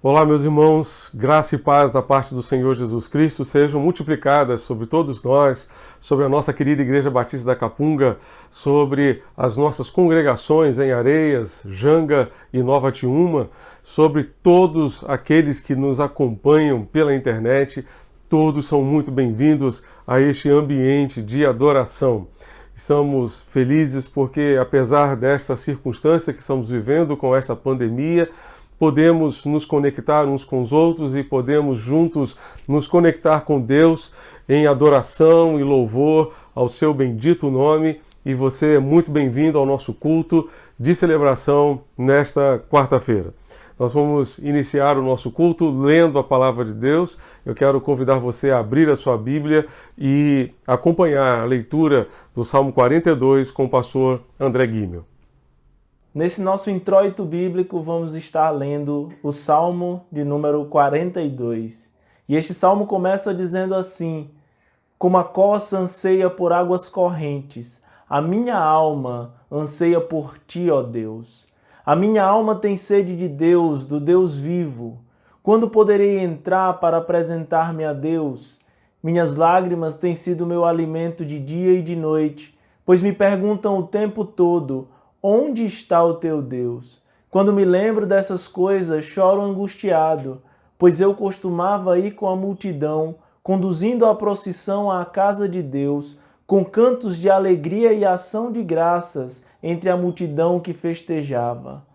Olá, meus irmãos, graça e paz da parte do Senhor Jesus Cristo sejam multiplicadas sobre todos nós, sobre a nossa querida Igreja Batista da Capunga, sobre as nossas congregações em Areias, Janga e Nova Tiúma, sobre todos aqueles que nos acompanham pela internet. Todos são muito bem-vindos a este ambiente de adoração. Estamos felizes porque, apesar desta circunstância que estamos vivendo com esta pandemia, podemos nos conectar uns com os outros e podemos juntos nos conectar com Deus em adoração e louvor ao seu bendito nome. E você é muito bem-vindo ao nosso culto de celebração nesta quarta-feira. Nós vamos iniciar o nosso culto lendo a palavra de Deus. Eu quero convidar você a abrir a sua Bíblia e acompanhar a leitura do Salmo 42 com o pastor André Guimel. Nesse nosso introito bíblico, vamos estar lendo o Salmo de número 42. E este salmo começa dizendo assim: como a corça anseia por águas correntes, a minha alma anseia por ti, ó Deus. A minha alma tem sede de Deus, do Deus vivo. Quando poderei entrar para apresentar-me a Deus? Minhas lágrimas têm sido meu alimento de dia e de noite, pois me perguntam o tempo todo: onde está o teu Deus? Quando me lembro dessas coisas, choro angustiado, pois eu costumava ir com a multidão, conduzindo a procissão à casa de Deus, com cantos de alegria e ação de graças entre a multidão que festejava.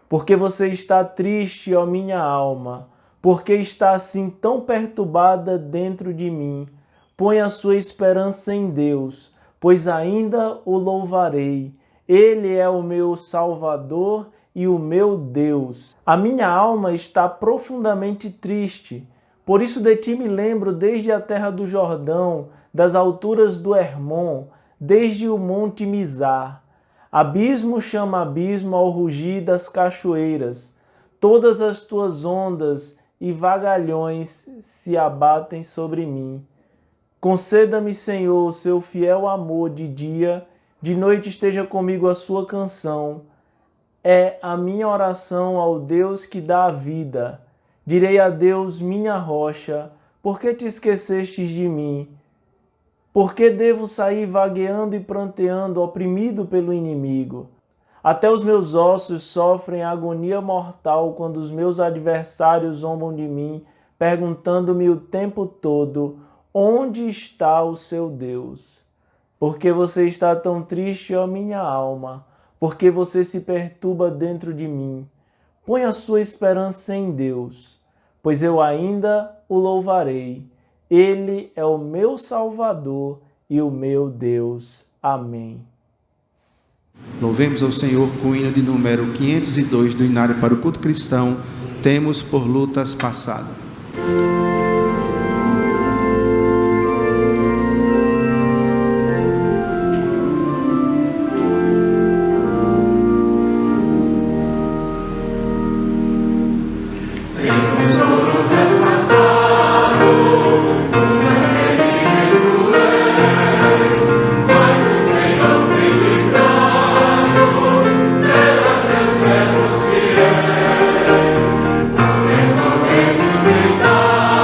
Porque você está triste, ó minha alma? Porque está assim tão perturbada dentro de mim? Põe a sua esperança em Deus, pois ainda o louvarei. Ele é o meu Salvador e o meu Deus. A minha alma está profundamente triste. Por isso de ti me lembro desde a terra do Jordão, das alturas do Hermon, desde o monte Mizar. Abismo chama abismo ao rugir das cachoeiras. Todas as tuas ondas e vagalhões se abatem sobre mim. Conceda-me, Senhor, o seu fiel amor de dia. De noite esteja comigo a sua canção. É a minha oração ao Deus que dá a vida. Direi a Deus, minha rocha, por que te esquecestes de mim? Por que devo sair vagueando e pranteando, oprimido pelo inimigo? Até os meus ossos sofrem agonia mortal quando os meus adversários zombam de mim, perguntando-me o tempo todo: onde está o seu Deus? Porque você está tão triste, ó minha alma? Porque você se perturba dentro de mim? Põe a sua esperança em Deus, pois eu ainda o louvarei. Ele é o meu Salvador e o meu Deus. Amém. Louvemos ao Senhor com o hino de número 502 do Inário para o Culto Cristão. Temos por lutas passadas. Você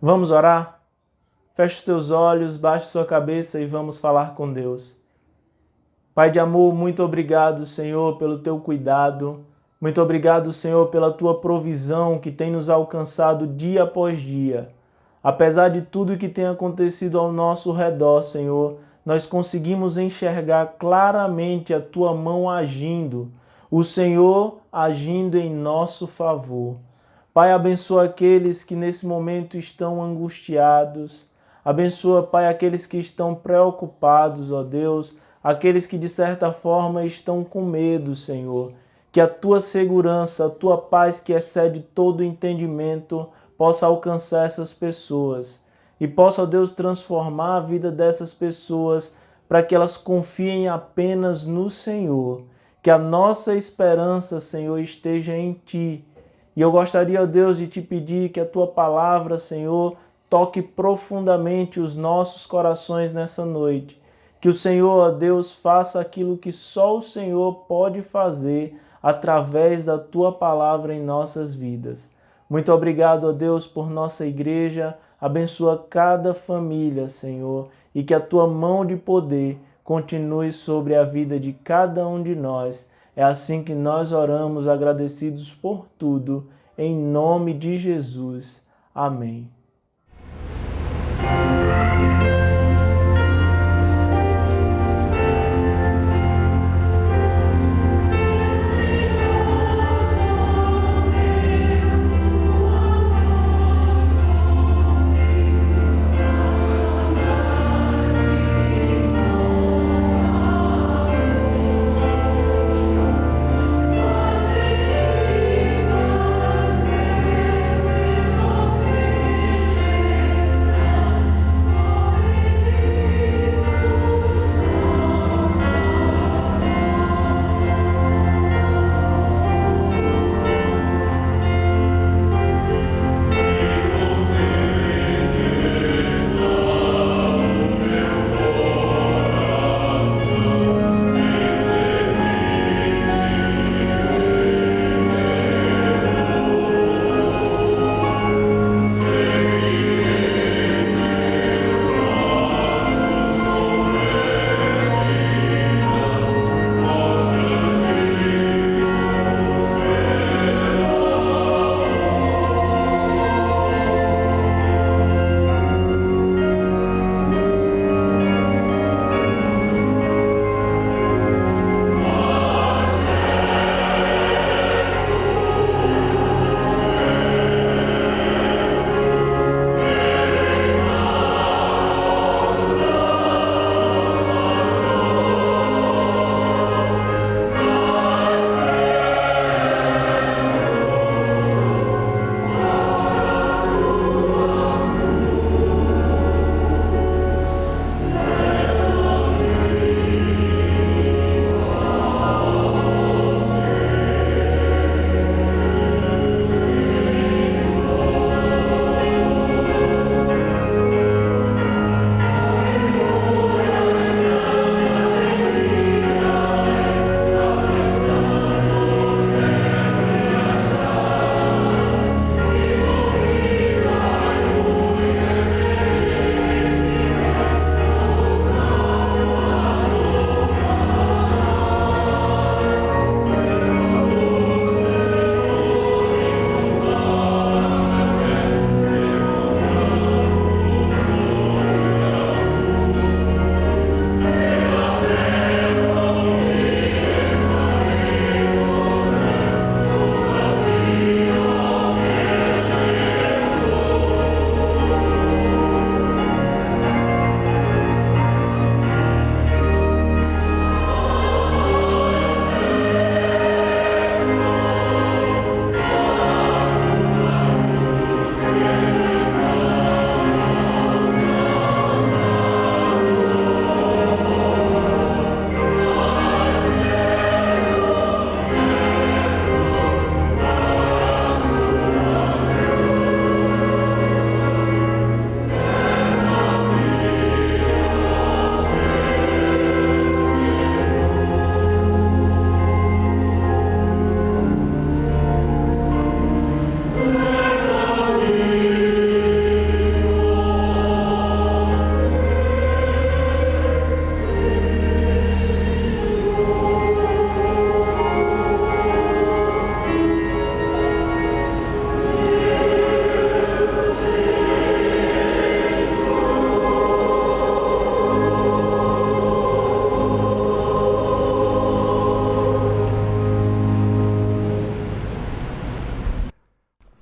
Vamos orar? Feche os teus olhos, baixe sua cabeça e vamos falar com Deus. Pai de amor, muito obrigado, Senhor, pelo teu cuidado. Muito obrigado, Senhor, pela tua provisão que tem nos alcançado dia após dia. Apesar de tudo que tem acontecido ao nosso redor, Senhor, nós conseguimos enxergar claramente a tua mão agindo, o Senhor agindo em nosso favor. Pai, abençoa aqueles que nesse momento estão angustiados. Abençoa, Pai, aqueles que estão preocupados, ó Deus, aqueles que de certa forma estão com medo, Senhor. Que a tua segurança, a tua paz que excede todo entendimento possa alcançar essas pessoas e possa, ó Deus, transformar a vida dessas pessoas para que elas confiem apenas no Senhor. Que a nossa esperança, Senhor, esteja em Ti. E eu gostaria, ó Deus, de te pedir que a tua palavra, Senhor, toque profundamente os nossos corações nessa noite. Que o Senhor, ó Deus, faça aquilo que só o Senhor pode fazer através da tua palavra em nossas vidas. Muito obrigado, ó Deus, por nossa igreja. Abençoa cada família, Senhor, e que a tua mão de poder continue sobre a vida de cada um de nós. É assim que nós oramos, agradecidos por tudo, em nome de Jesus. Amém.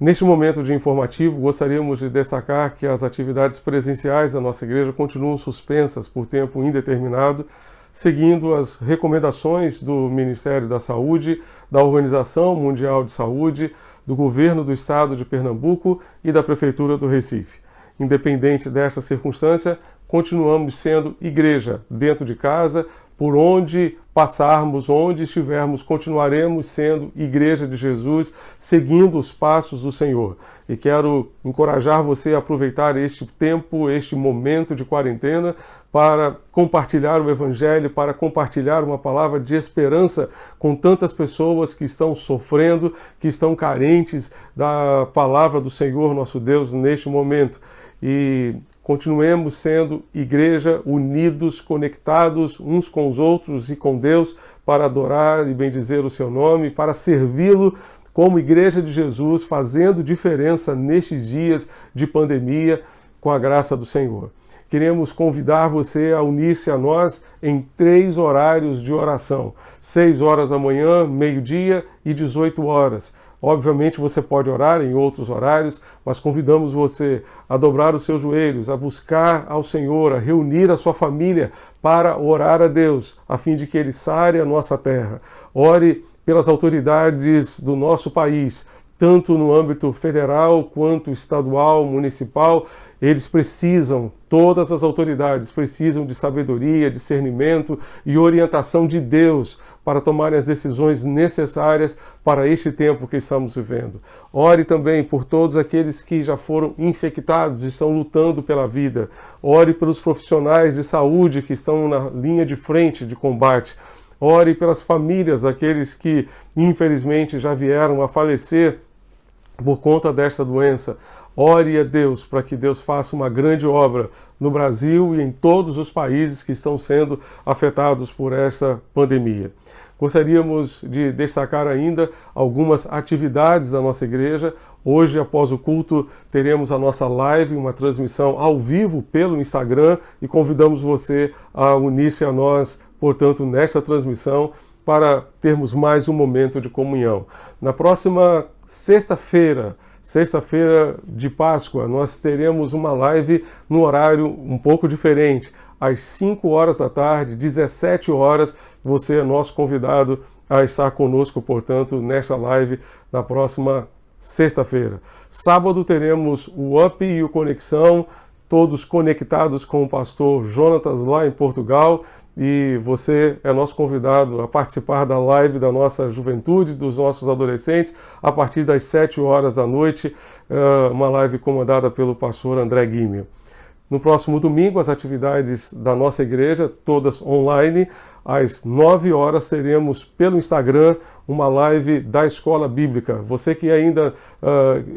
Neste momento de informativo, gostaríamos de destacar que as atividades presenciais da nossa igreja continuam suspensas por tempo indeterminado, seguindo as recomendações do Ministério da Saúde, da Organização Mundial de Saúde, do Governo do Estado de Pernambuco e da Prefeitura do Recife. Independente desta circunstância, continuamos sendo igreja dentro de casa, por onde passarmos, onde estivermos, continuaremos sendo igreja de Jesus, seguindo os passos do Senhor. E quero encorajar você a aproveitar este tempo, este momento de quarentena, para compartilhar o Evangelho, para compartilhar uma palavra de esperança com tantas pessoas que estão sofrendo, que estão carentes da palavra do Senhor, nosso Deus, neste momento. E continuemos sendo igreja, unidos, conectados uns com os outros e com Deus, para adorar e bendizer o seu nome, para servi-lo como igreja de Jesus, fazendo diferença nestes dias de pandemia, com a graça do Senhor. Queremos convidar você a unir-se a nós em 3 horários de oração: 6 horas da manhã, meio-dia e 18 horas. Obviamente você pode orar em outros horários, mas convidamos você a dobrar os seus joelhos, a buscar ao Senhor, a reunir a sua família para orar a Deus, a fim de que Ele sare a nossa terra. Ore pelas autoridades do nosso país, tanto no âmbito federal quanto estadual, municipal. Eles precisam, todas as autoridades precisam de sabedoria, discernimento e orientação de Deus para tomarem as decisões necessárias para este tempo que estamos vivendo. Ore também por todos aqueles que já foram infectados e estão lutando pela vida. Ore pelos profissionais de saúde que estão na linha de frente de combate. Ore pelas famílias daqueles que, infelizmente, já vieram a falecer por conta desta doença. Ore a Deus para que Deus faça uma grande obra no Brasil e em todos os países que estão sendo afetados por esta pandemia. Gostaríamos de destacar ainda algumas atividades da nossa igreja. Hoje, após o culto, teremos a nossa live, uma transmissão ao vivo pelo Instagram, e convidamos você a unir-se a nós, portanto, nesta transmissão, para termos mais um momento de comunhão. Na próxima sexta-feira de Páscoa, nós teremos uma live no horário um pouco diferente. Às 5 horas da tarde, 17 horas, você é nosso convidado a estar conosco, portanto, nesta live na próxima sexta-feira. Sábado teremos o UP e o Conexão, todos conectados com o pastor Jonatas lá em Portugal, e você é nosso convidado a participar da live da nossa juventude, dos nossos adolescentes, a partir das 7 horas da noite, uma live comandada pelo pastor André Guimel. No próximo domingo, as atividades da nossa igreja, todas online. Às 9 horas teremos pelo Instagram uma live da Escola Bíblica. Você que ainda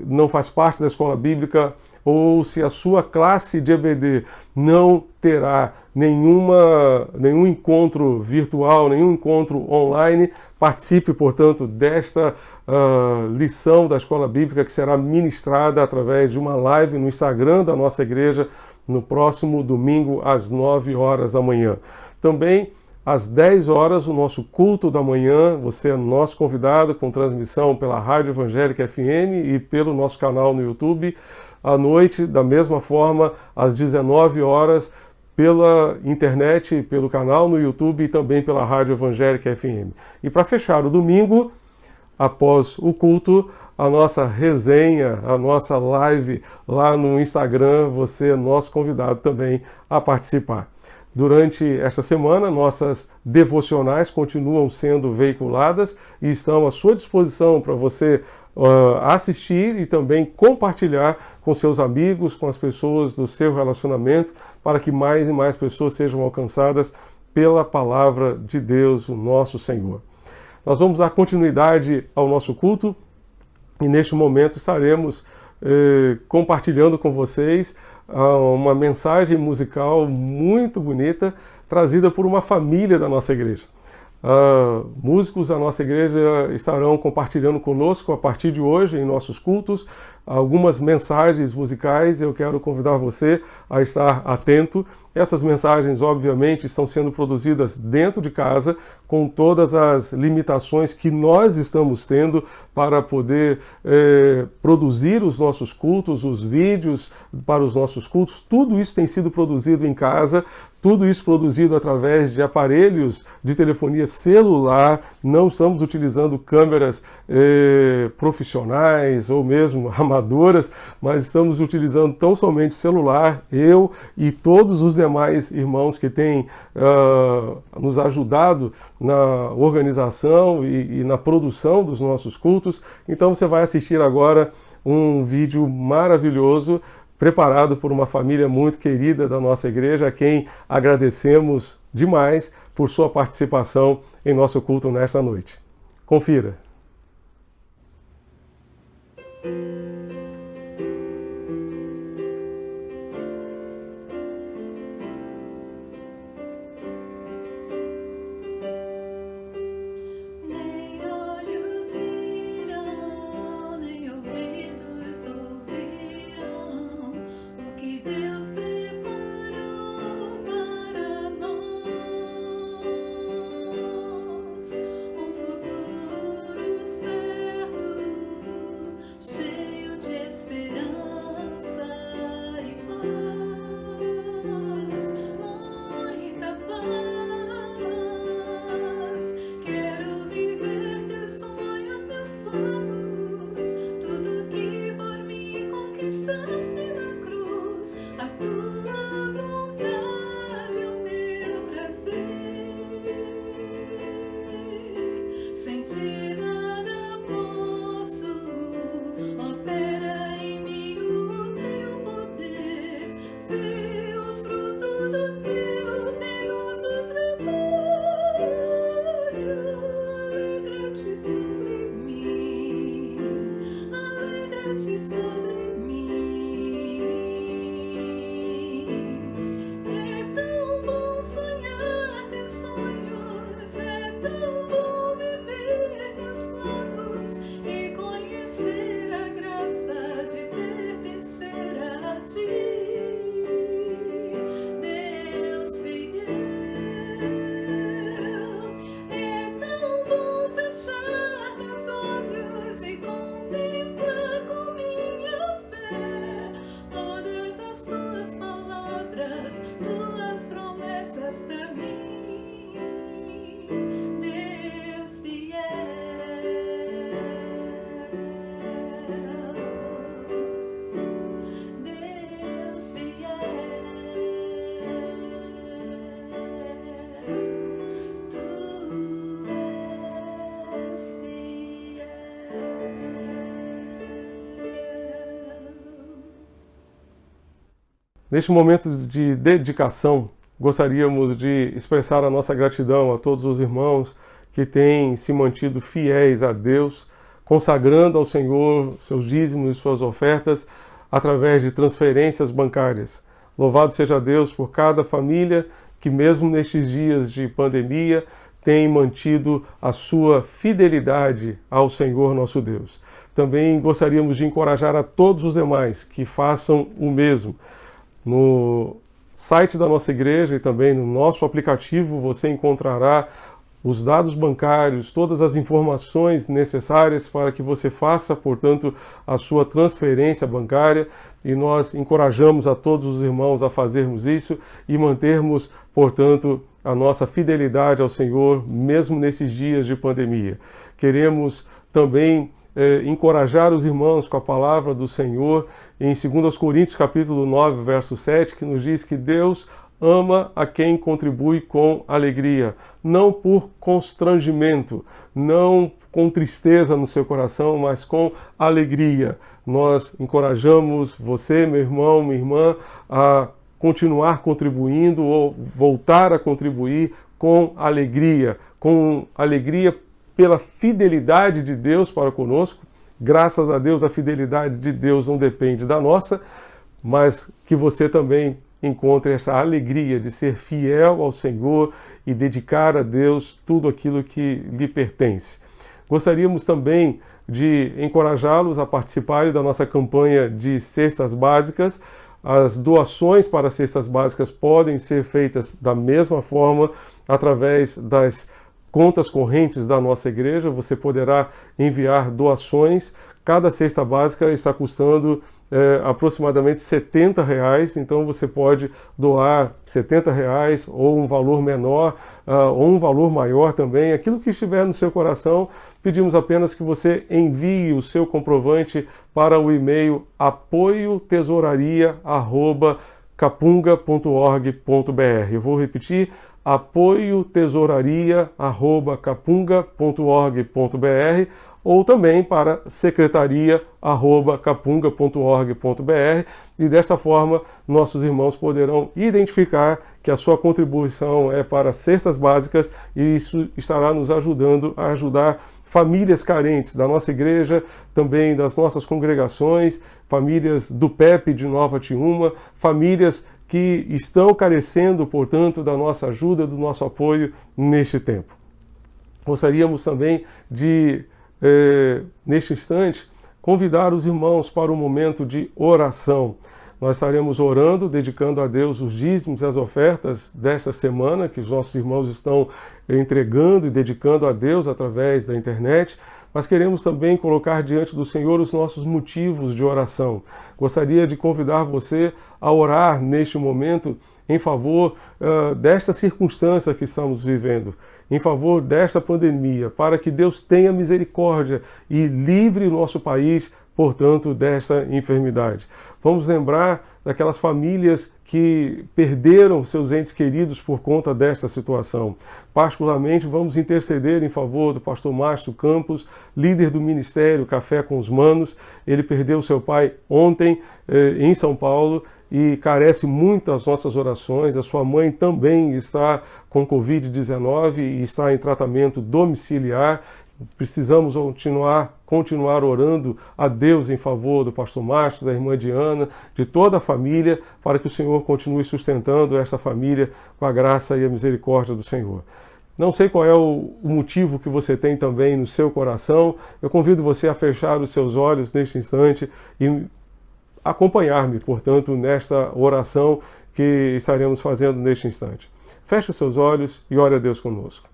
não faz parte da Escola Bíblica, ou se a sua classe de EBD não terá nenhum encontro virtual, nenhum encontro online, participe, portanto, desta lição da Escola Bíblica, que será ministrada através de uma live no Instagram da nossa igreja no próximo domingo, às 9 horas da manhã. Também, às 10 horas, o nosso culto da manhã. Você é nosso convidado, com transmissão pela Rádio Evangélica FM e pelo nosso canal no YouTube. À noite, da mesma forma, às 19 horas, pela internet, pelo canal no YouTube e também pela Rádio Evangélica FM. E para fechar o domingo, após o culto, a nossa resenha, a nossa live lá no Instagram. Você é nosso convidado também a participar. Durante esta semana, nossas devocionais continuam sendo veiculadas e estão à sua disposição para você assistir e também compartilhar com seus amigos, com as pessoas do seu relacionamento, para que mais e mais pessoas sejam alcançadas pela palavra de Deus, o nosso Senhor. Nós vamos dar continuidade ao nosso culto e neste momento estaremos compartilhando com vocês uma mensagem musical muito bonita, trazida por uma família da nossa igreja. músicos da nossa igreja estarão compartilhando conosco a partir de hoje em nossos cultos algumas mensagens musicais. Eu quero convidar você a estar atento. Essas mensagens, obviamente, estão sendo produzidas dentro de casa, com todas as limitações que nós estamos tendo para poder produzir os nossos cultos, os vídeos para os nossos cultos. Tudo isso tem sido produzido em casa, tudo isso produzido através de aparelhos de telefonia celular. Não estamos utilizando câmeras profissionais ou mesmo amadoras, mas estamos utilizando tão somente celular, eu e todos os demais irmãos que têm nos ajudado na organização e na produção dos nossos cultos. Então você vai assistir agora um vídeo maravilhoso preparado por uma família muito querida da nossa igreja, a quem agradecemos demais por sua participação em nosso culto nesta noite. Confira. Neste momento de dedicação, gostaríamos de expressar a nossa gratidão a todos os irmãos que têm se mantido fiéis a Deus, consagrando ao Senhor seus dízimos e suas ofertas através de transferências bancárias. Louvado seja Deus por cada família que, mesmo nestes dias de pandemia, tem mantido a sua fidelidade ao Senhor nosso Deus. Também gostaríamos de encorajar a todos os demais que façam o mesmo. No site da nossa igreja e também no nosso aplicativo você encontrará os dados bancários, todas as informações necessárias para que você faça, portanto, a sua transferência bancária, e nós encorajamos a todos os irmãos a fazermos isso e mantermos, portanto, a nossa fidelidade ao Senhor, mesmo nesses dias de pandemia. Queremos também encorajar os irmãos com a palavra do Senhor em 2 Coríntios capítulo 9, verso 7, que nos diz que Deus ama a quem contribui com alegria, não por constrangimento, não com tristeza no seu coração, mas com alegria. Nós encorajamos você, meu irmão, minha irmã, a continuar contribuindo ou voltar a contribuir com alegria pela fidelidade de Deus para conosco. Graças a Deus, a fidelidade de Deus não depende da nossa, mas que você também encontre essa alegria de ser fiel ao Senhor e dedicar a Deus tudo aquilo que lhe pertence. Gostaríamos também de encorajá-los a participarem da nossa campanha de cestas básicas. As doações para cestas básicas podem ser feitas da mesma forma através das contas correntes da nossa igreja. Você poderá enviar doações. Cada cesta básica está custando aproximadamente R$70, então você pode doar R$70 ou um valor menor ou um valor maior também, aquilo que estiver no seu coração. Pedimos apenas que você envie o seu comprovante para o e-mail apoiotesouraria@capunga.org.br. Eu vou repetir: apoiotesouraria@capunga.org.br, ou também para secretaria@capunga.org.br, e desta forma nossos irmãos poderão identificar que a sua contribuição é para cestas básicas, e isso estará nos ajudando a ajudar famílias carentes da nossa igreja, também das nossas congregações, famílias do PEP de Nova Tiúma, famílias que estão carecendo, portanto, da nossa ajuda, do nosso apoio neste tempo. Gostaríamos também de, neste instante, convidar os irmãos para um momento de oração. Nós estaremos orando, dedicando a Deus os dízimos e as ofertas desta semana, que os nossos irmãos estão entregando e dedicando a Deus através da internet. Mas queremos também colocar diante do Senhor os nossos motivos de oração. Gostaria de convidar você a orar neste momento em favor desta circunstância que estamos vivendo, em favor desta pandemia, para que Deus tenha misericórdia e livre o nosso país, portanto, desta enfermidade. Vamos lembrar daquelas famílias que perderam seus entes queridos por conta desta situação. Particularmente, vamos interceder em favor do pastor Márcio Campos, líder do Ministério Café com os Manos. Ele perdeu seu pai ontem em São Paulo e carece muito das nossas orações. A sua mãe também está com Covid-19 e está em tratamento domiciliar. Precisamos continuar orando a Deus em favor do pastor Márcio, da irmã Diana, de toda a família, para que o Senhor continue sustentando esta família com a graça e a misericórdia do Senhor. Não sei qual é o motivo que você tem também no seu coração. Eu convido você a fechar os seus olhos neste instante e acompanhar-me, portanto, nesta oração que estaremos fazendo neste instante. Feche os seus olhos e ore a Deus conosco.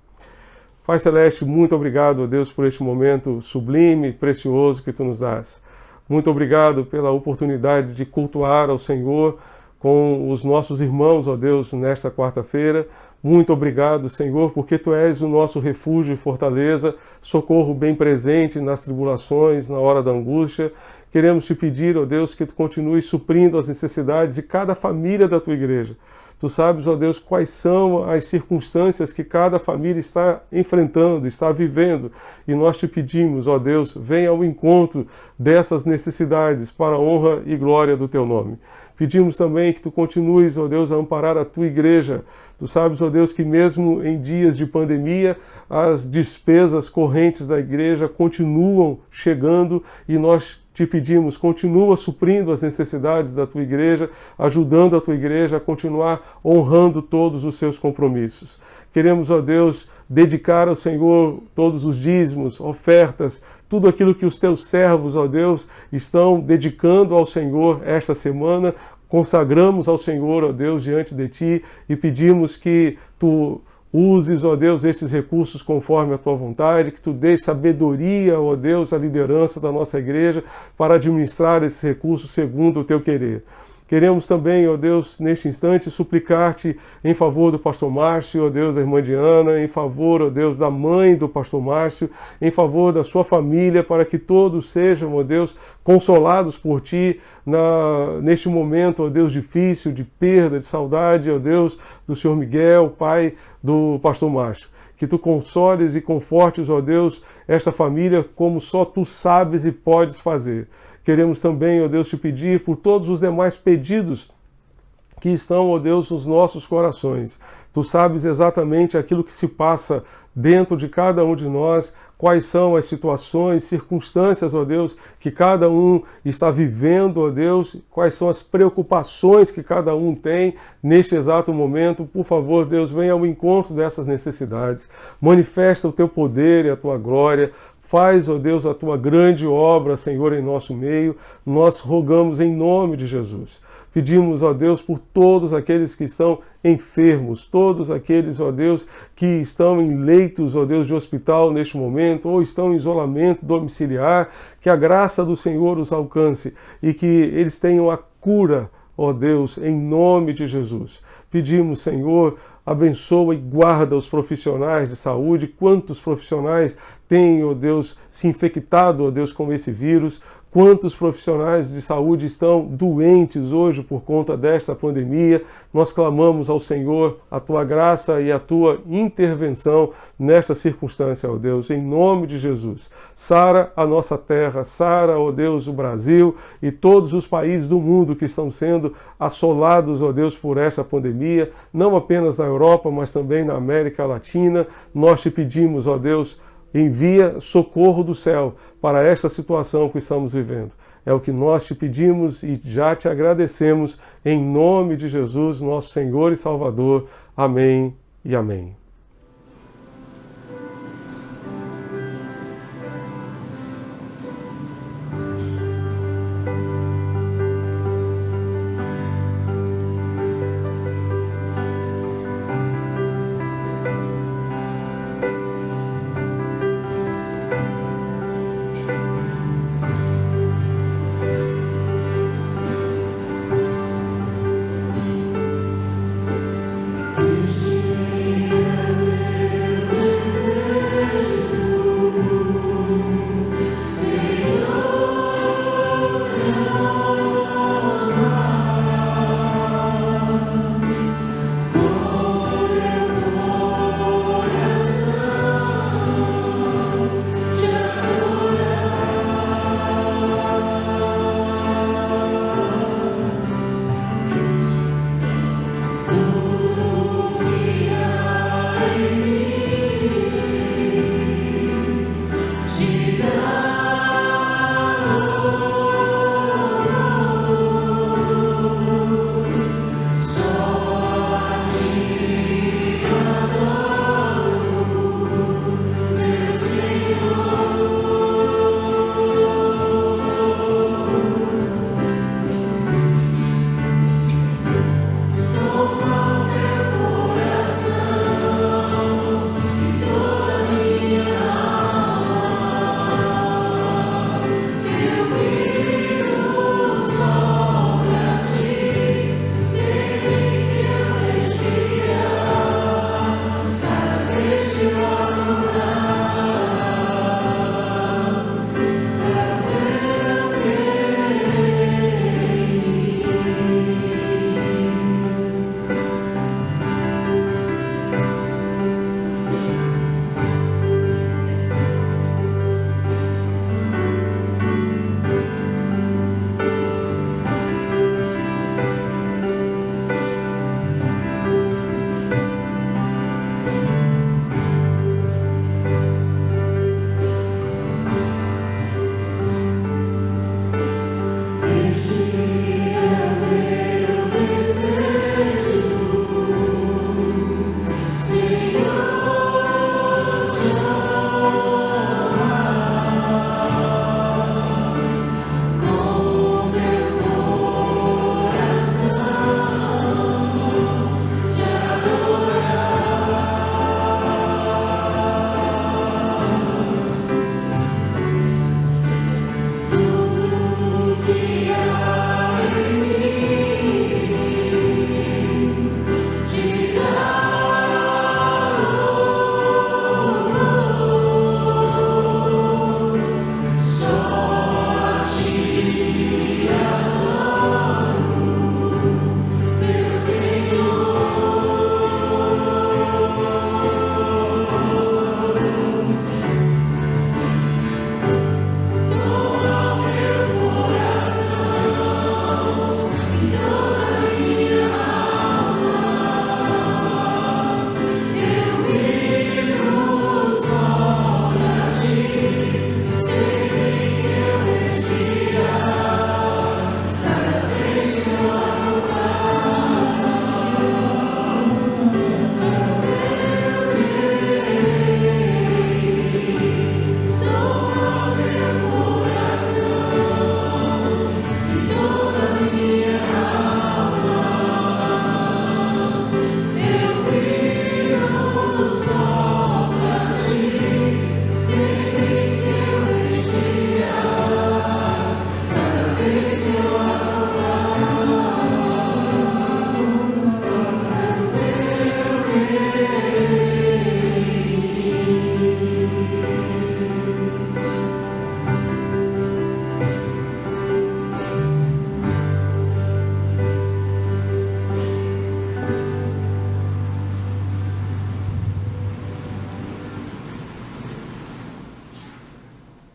Pai Celeste, muito obrigado, Deus, por este momento sublime e precioso que Tu nos dás. Muito obrigado pela oportunidade de cultuar ao Senhor com os nossos irmãos, ó Deus, nesta quarta-feira. Muito obrigado, Senhor, porque Tu és o nosso refúgio e fortaleza, socorro bem presente nas tribulações, na hora da angústia. Queremos Te pedir, ó Deus, que Tu continues suprindo as necessidades de cada família da Tua igreja. Tu sabes, ó Deus, quais são as circunstâncias que cada família está enfrentando, está vivendo. E nós Te pedimos, ó Deus, venha ao encontro dessas necessidades para a honra e glória do Teu nome. Pedimos também que Tu continues, ó Deus, a amparar a Tua igreja. Tu sabes, ó Deus, que mesmo em dias de pandemia, as despesas correntes da igreja continuam chegando, e nós Te pedimos, continua suprindo as necessidades da Tua igreja, ajudando a Tua igreja a continuar honrando todos os seus compromissos. Queremos, ó Deus, dedicar ao Senhor todos os dízimos, ofertas, tudo aquilo que os Teus servos, ó Deus, estão dedicando ao Senhor esta semana. Consagramos ao Senhor, ó Deus, diante de Ti, e pedimos que Tu uses, ó Deus, estes recursos conforme a Tua vontade, que Tu dês sabedoria, ó Deus, à liderança da nossa igreja para administrar esses recursos segundo o Teu querer. Queremos também, ó Deus, neste instante, suplicar-Te em favor do pastor Márcio, ó Deus, da irmã Diana, em favor, ó Deus, da mãe do pastor Márcio, em favor da sua família, para que todos sejam, ó Deus, consolados por Ti neste momento, ó Deus, difícil, de perda, de saudade, ó Deus, do Senhor Miguel, pai do pastor Márcio. Que Tu consoles e confortes, ó Deus, esta família como só Tu sabes e podes fazer. Queremos também, ó Deus, Te pedir por todos os demais pedidos que estão, ó Deus, nos nossos corações. Tu sabes exatamente aquilo que se passa dentro de cada um de nós, quais são as situações, circunstâncias, ó Deus, que cada um está vivendo, ó Deus, quais são as preocupações que cada um tem neste exato momento. Por favor, Deus, venha ao encontro dessas necessidades, manifesta o teu poder e a tua glória. Faz, ó Deus, a tua grande obra, Senhor, em nosso meio. Nós rogamos em nome de Jesus. Pedimos, ó Deus, por todos aqueles que estão enfermos, todos aqueles, ó Deus, que estão em leitos, ó Deus, de hospital neste momento, ou estão em isolamento domiciliar, que a graça do Senhor os alcance e que eles tenham a cura, ó Deus, em nome de Jesus. Pedimos, Senhor, abençoa e guarda os profissionais de saúde. Quantos profissionais têm, ó Deus, se infectado, ó Deus, com esse vírus? Quantos profissionais de saúde estão doentes hoje por conta desta pandemia? Nós clamamos ao Senhor a tua graça e a tua intervenção nesta circunstância, ó Deus, em nome de Jesus. Sara a nossa terra, sara, ó Deus, o Brasil e todos os países do mundo que estão sendo assolados, ó Deus, por esta pandemia, não apenas na Europa, mas também na América Latina. Nós te pedimos, ó Deus, envia socorro do céu para esta situação que estamos vivendo. É o que nós te pedimos e já te agradecemos em nome de Jesus, nosso Senhor e Salvador. Amém e amém. This year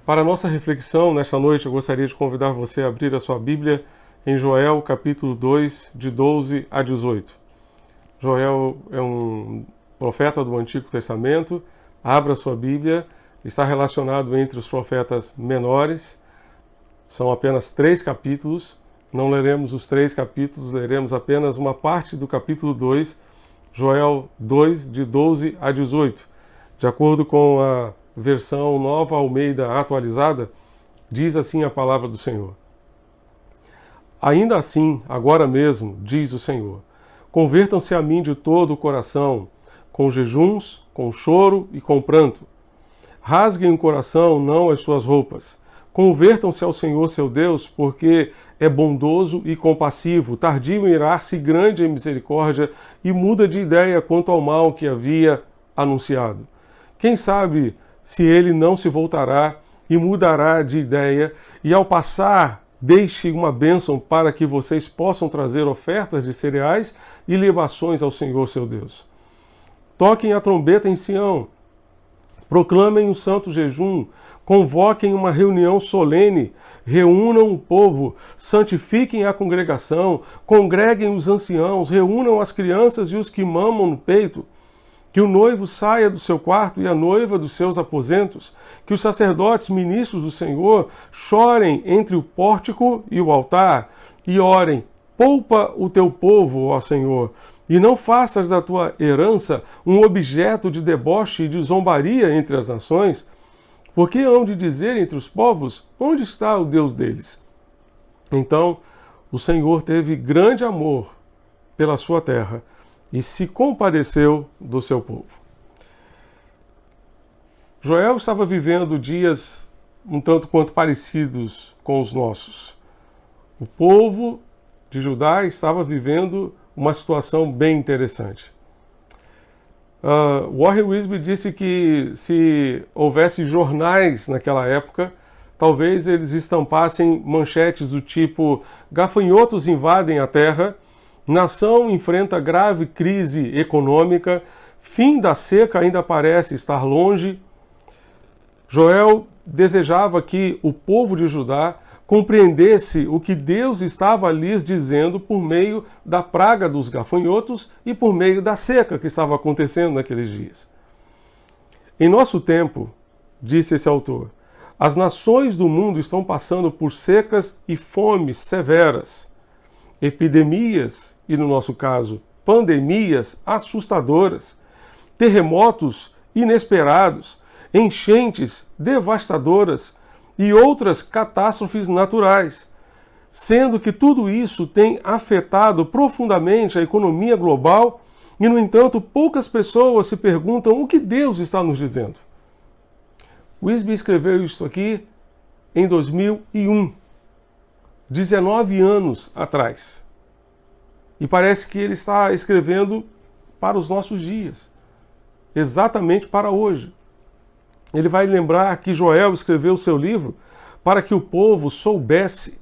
Para a nossa reflexão nesta noite, eu gostaria de convidar você a abrir a sua Bíblia em Joel, capítulo 2, de 12 a 18. Joel é um profeta do Antigo Testamento. Abra a sua Bíblia, está relacionado entre os profetas menores. São apenas 3 capítulos. Não leremos os 3 capítulos, leremos apenas uma parte do capítulo 2, Joel 2, de 12 a 18. De acordo com a versão Nova Almeida atualizada, diz assim a palavra do Senhor. Ainda assim, agora mesmo, diz o Senhor, convertam-se a mim de todo o coração, com jejuns, com choro e com pranto. Rasguem o coração, não as suas roupas. Convertam-se ao Senhor seu Deus, porque é bondoso e compassivo, tardio em irar-se e grande em misericórdia, e muda de ideia quanto ao mal que havia anunciado. Quem sabe se ele não se voltará e mudará de ideia, e ao passar deixe uma bênção para que vocês possam trazer ofertas de cereais e libações ao Senhor seu Deus. Toquem a trombeta em Sião, proclamem um santo jejum, convoquem uma reunião solene, reúnam o povo, santifiquem a congregação, congreguem os anciãos, reúnam as crianças e os que mamam no peito. Que o noivo saia do seu quarto e a noiva dos seus aposentos, que os sacerdotes ministros do Senhor chorem entre o pórtico e o altar, e orem, poupa o teu povo, ó Senhor, e não faças da tua herança um objeto de deboche e de zombaria entre as nações, porque hão de dizer entre os povos, onde está o Deus deles? Então o Senhor teve grande amor pela sua terra, e se compadeceu do seu povo. Joel estava vivendo dias um tanto quanto parecidos com os nossos. O povo de Judá estava vivendo uma situação bem interessante. Warren Wiersbe disse que se houvesse jornais naquela época, talvez eles estampassem manchetes do tipo gafanhotos invadem a terra, nação enfrenta grave crise econômica, fim da seca ainda parece estar longe. Joel desejava que o povo de Judá compreendesse o que Deus estava lhes dizendo por meio da praga dos gafanhotos e por meio da seca que estava acontecendo naqueles dias. Em nosso tempo, disse esse autor, as nações do mundo estão passando por secas e fomes severas, epidemias e, no nosso caso, pandemias assustadoras, terremotos inesperados, enchentes devastadoras e outras catástrofes naturais, sendo que tudo isso tem afetado profundamente a economia global e, no entanto, poucas pessoas se perguntam o que Deus está nos dizendo. Wiersbe escreveu isso aqui em 2001, 19 anos atrás. E parece que ele está escrevendo para os nossos dias, exatamente para hoje. Ele vai lembrar que Joel escreveu o seu livro para que o povo soubesse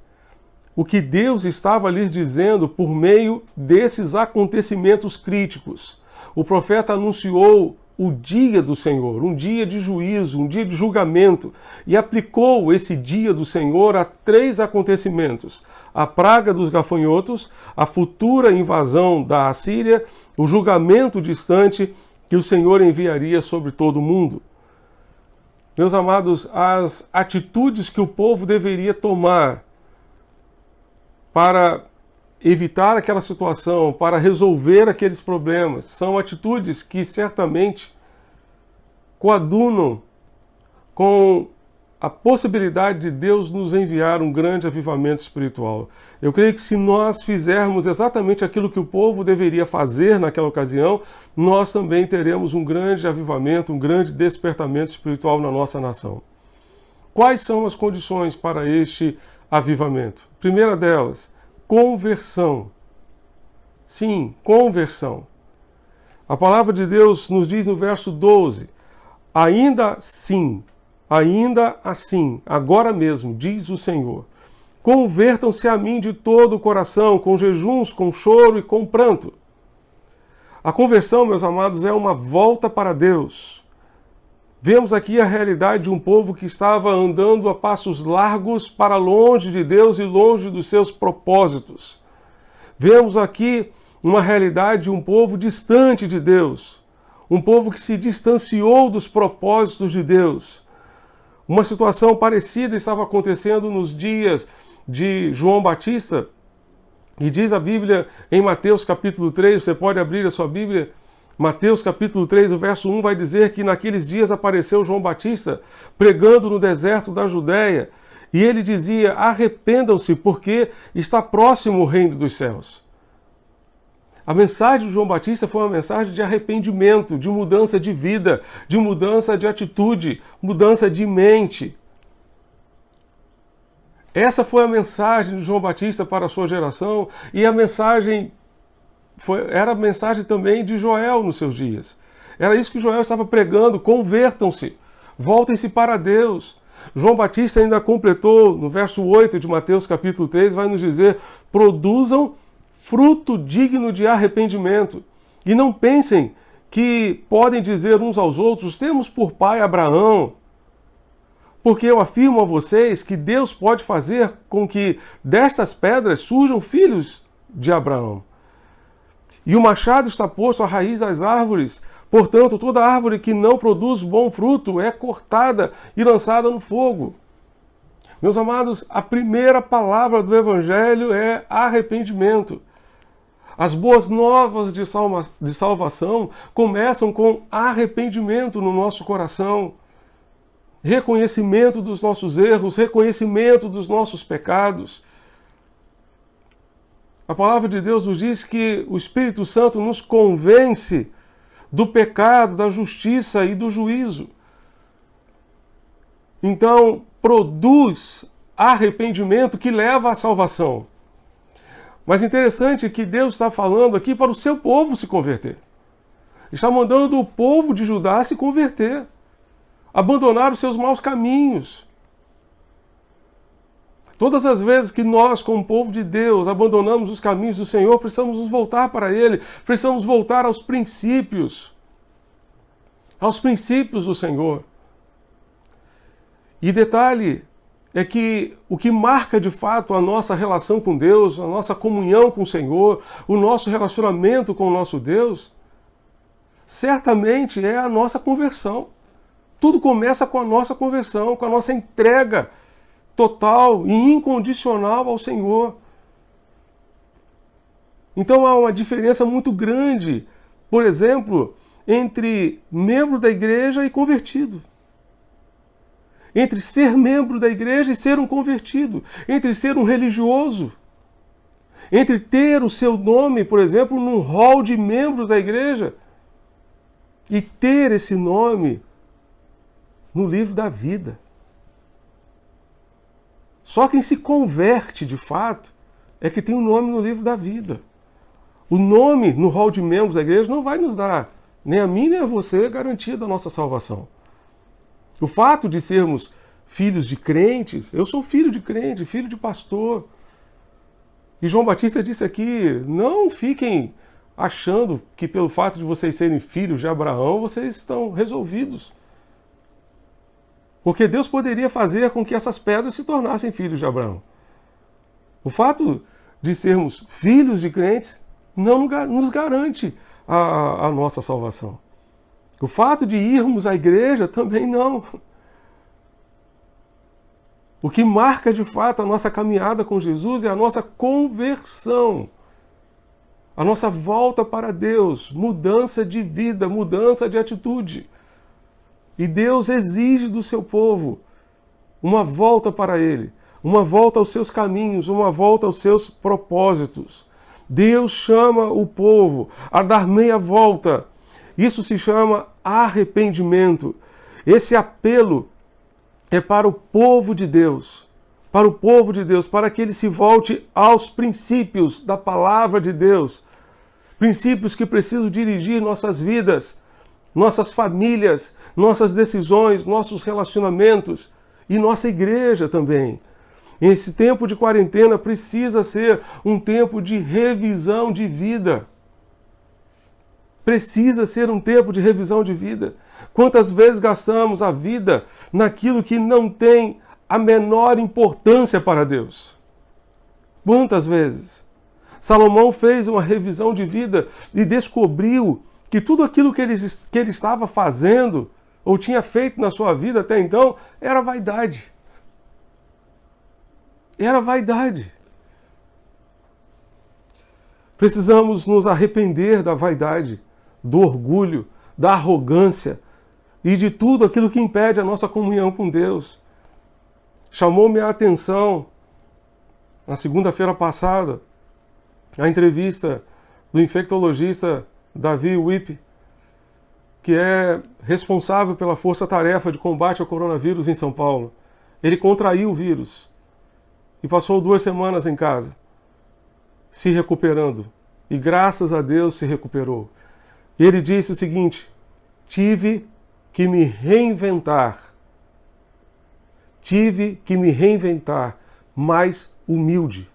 o que Deus estava lhes dizendo por meio desses acontecimentos críticos. O profeta anunciou o dia do Senhor, um dia de juízo, um dia de julgamento, e aplicou esse dia do Senhor a 3 acontecimentos: a praga dos gafanhotos, a futura invasão da Assíria, o julgamento distante que o Senhor enviaria sobre todo o mundo. Meus amados, as atitudes que o povo deveria tomar para evitar aquela situação, para resolver aqueles problemas, são atitudes que certamente coadunam com a possibilidade de Deus nos enviar um grande avivamento espiritual. Eu creio que se nós fizermos exatamente aquilo que o povo deveria fazer naquela ocasião, nós também teremos um grande avivamento, um grande despertamento espiritual na nossa nação. Quais são as condições para este avivamento? Primeira delas, conversão. Sim, conversão. A palavra de Deus nos diz no verso 12, ainda assim, agora mesmo, diz o Senhor, convertam-se a mim de todo o coração, com jejuns, com choro e com pranto. A conversão, meus amados, é uma volta para Deus. Vemos aqui a realidade de um povo que estava andando a passos largos para longe de Deus e longe dos seus propósitos. Vemos aqui uma realidade de um povo distante de Deus, um povo que se distanciou dos propósitos de Deus. Uma situação parecida estava acontecendo nos dias de João Batista, e diz a Bíblia em Mateus capítulo 3, você pode abrir a sua Bíblia, Mateus capítulo 3, o verso 1 vai dizer que naqueles dias apareceu João Batista pregando no deserto da Judéia, e ele dizia: arrependam-se, porque está próximo o reino dos céus. A mensagem de João Batista foi uma mensagem de arrependimento, de mudança de vida, de mudança de atitude, mudança de mente. Essa foi a mensagem de João Batista para a sua geração, e a mensagem era a mensagem também de Joel nos seus dias. Era isso que Joel estava pregando: convertam-se, voltem-se para Deus. João Batista ainda completou, no verso 8 de Mateus capítulo 3, vai nos dizer: produzam fruto digno de arrependimento, e não pensem que podem dizer uns aos outros: temos por pai Abraão. Porque eu afirmo a vocês que Deus pode fazer com que destas pedras surjam filhos de Abraão. E o machado está posto à raiz das árvores. Portanto, toda árvore que não produz bom fruto é cortada e lançada no fogo. Meus amados, a primeira palavra do Evangelho é arrependimento. As boas novas de salvação começam com arrependimento no nosso coração. Reconhecimento dos nossos erros, reconhecimento dos nossos pecados. A palavra de Deus nos diz que o Espírito Santo nos convence do pecado, da justiça e do juízo. Então, produz arrependimento que leva à salvação. Mas interessante que Deus está falando aqui para o seu povo se converter. Está mandando o povo de Judá se converter, abandonar os seus maus caminhos. Todas as vezes que nós, como povo de Deus, abandonamos os caminhos do Senhor, precisamos nos voltar para Ele, precisamos voltar aos princípios do Senhor. E detalhe é que o que marca de fato a nossa relação com Deus, a nossa comunhão com o Senhor, o nosso relacionamento com o nosso Deus, certamente é a nossa conversão. Tudo começa com a nossa conversão, com a nossa entrega total e incondicional ao Senhor. Então há uma diferença muito grande, por exemplo, entre membro da igreja e convertido. Entre ser membro da igreja e ser um convertido. Entre ser um religioso. Entre ter o seu nome, por exemplo, num hall de membros da igreja e ter esse nome no livro da vida. Só quem se converte de fato é que tem o nome no livro da vida. O nome no hall de membros da igreja não vai nos dar, nem a mim nem a você, garantia da nossa salvação. O fato de sermos filhos de crentes, eu sou filho de crente, filho de pastor. E João Batista disse aqui: não fiquem achando que pelo fato de vocês serem filhos de Abraão, vocês estão resolvidos. Porque Deus poderia fazer com que essas pedras se tornassem filhos de Abraão. O fato de sermos filhos de crentes não nos garante a nossa salvação. O fato de irmos à igreja também não. O que marca de fato a nossa caminhada com Jesus é a nossa conversão. A nossa volta para Deus, mudança de vida, mudança de atitude. E Deus exige do seu povo uma volta para Ele, uma volta aos seus caminhos, uma volta aos seus propósitos. Deus chama o povo a dar meia volta. Isso se chama arrependimento. Esse apelo é para o povo de Deus, para que ele se volte aos princípios da palavra de Deus, princípios que precisam dirigir nossas vidas, nossas famílias, nossas decisões, nossos relacionamentos e nossa igreja também. Esse tempo de quarentena precisa ser um tempo de revisão de vida. precisa ser um tempo de revisão de vida. Quantas vezes gastamos a vida naquilo que não tem a menor importância para Deus? Quantas vezes? Salomão fez uma revisão de vida e descobriu que tudo aquilo que ele estava fazendo ou tinha feito na sua vida até então era vaidade. Era vaidade. Precisamos nos arrepender da vaidade, do orgulho, da arrogância e de tudo aquilo que impede a nossa comunhão com Deus. Chamou-me a atenção, na segunda-feira passada, a entrevista do infectologista Davi Wippe, que é responsável pela força-tarefa de combate ao coronavírus em São Paulo. Ele contraiu o vírus e passou 2 semanas em casa, se recuperando. E graças a Deus se recuperou. E ele disse o seguinte: tive que me reinventar. Tive que me reinventar mais humilde.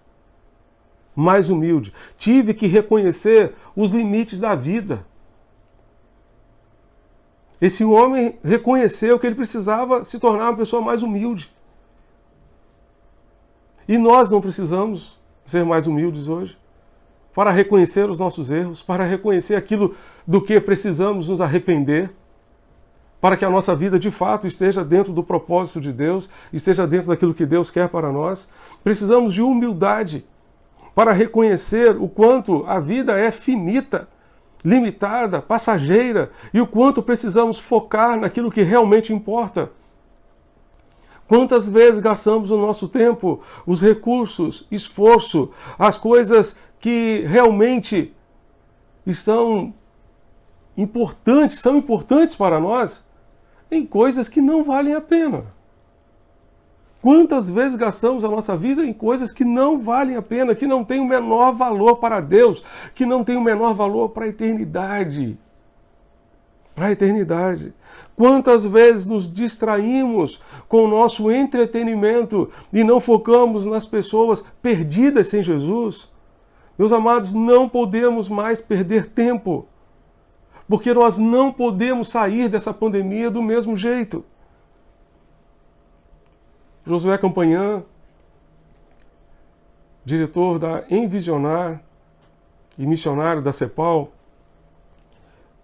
Mais humilde. Tive que reconhecer os limites da vida. Esse homem reconheceu que ele precisava se tornar uma pessoa mais humilde. E nós não precisamos ser mais humildes hoje para reconhecer os nossos erros, para reconhecer aquilo do que precisamos nos arrepender, para que a nossa vida de fato esteja dentro do propósito de Deus, esteja dentro daquilo que Deus quer para nós. Precisamos de humildade para reconhecer o quanto a vida é finita, limitada, passageira, e o quanto precisamos focar naquilo que realmente importa. Quantas vezes gastamos o nosso tempo, os recursos, esforço, as coisas que realmente são importantes para nós, em coisas que não valem a pena. Quantas vezes gastamos a nossa vida em coisas que não valem a pena, que não têm o menor valor para Deus, que não têm o menor valor para a eternidade. Para a eternidade. Quantas vezes nos distraímos com o nosso entretenimento e não focamos nas pessoas perdidas sem Jesus? Meus amados, não podemos mais perder tempo, porque nós não podemos sair dessa pandemia do mesmo jeito. Josué Campanhã, diretor da Envisionar e missionário da CEPAL,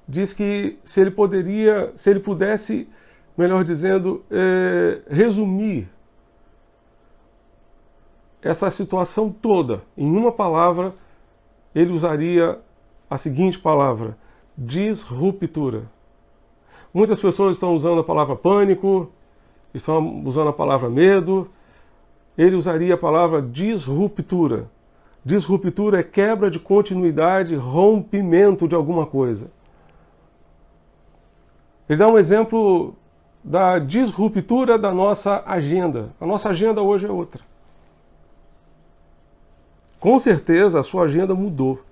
diz que se ele pudesse, melhor dizendo, resumir essa situação toda em uma palavra, ele usaria a seguinte palavra: disruptura. Muitas pessoas estão usando a palavra pânico, estão usando a palavra medo. Ele usaria a palavra disruptura. Disruptura é quebra de continuidade, rompimento de alguma coisa. Ele dá um exemplo da disruptura da nossa agenda. A nossa agenda hoje é outra. Com certeza a sua agenda mudou.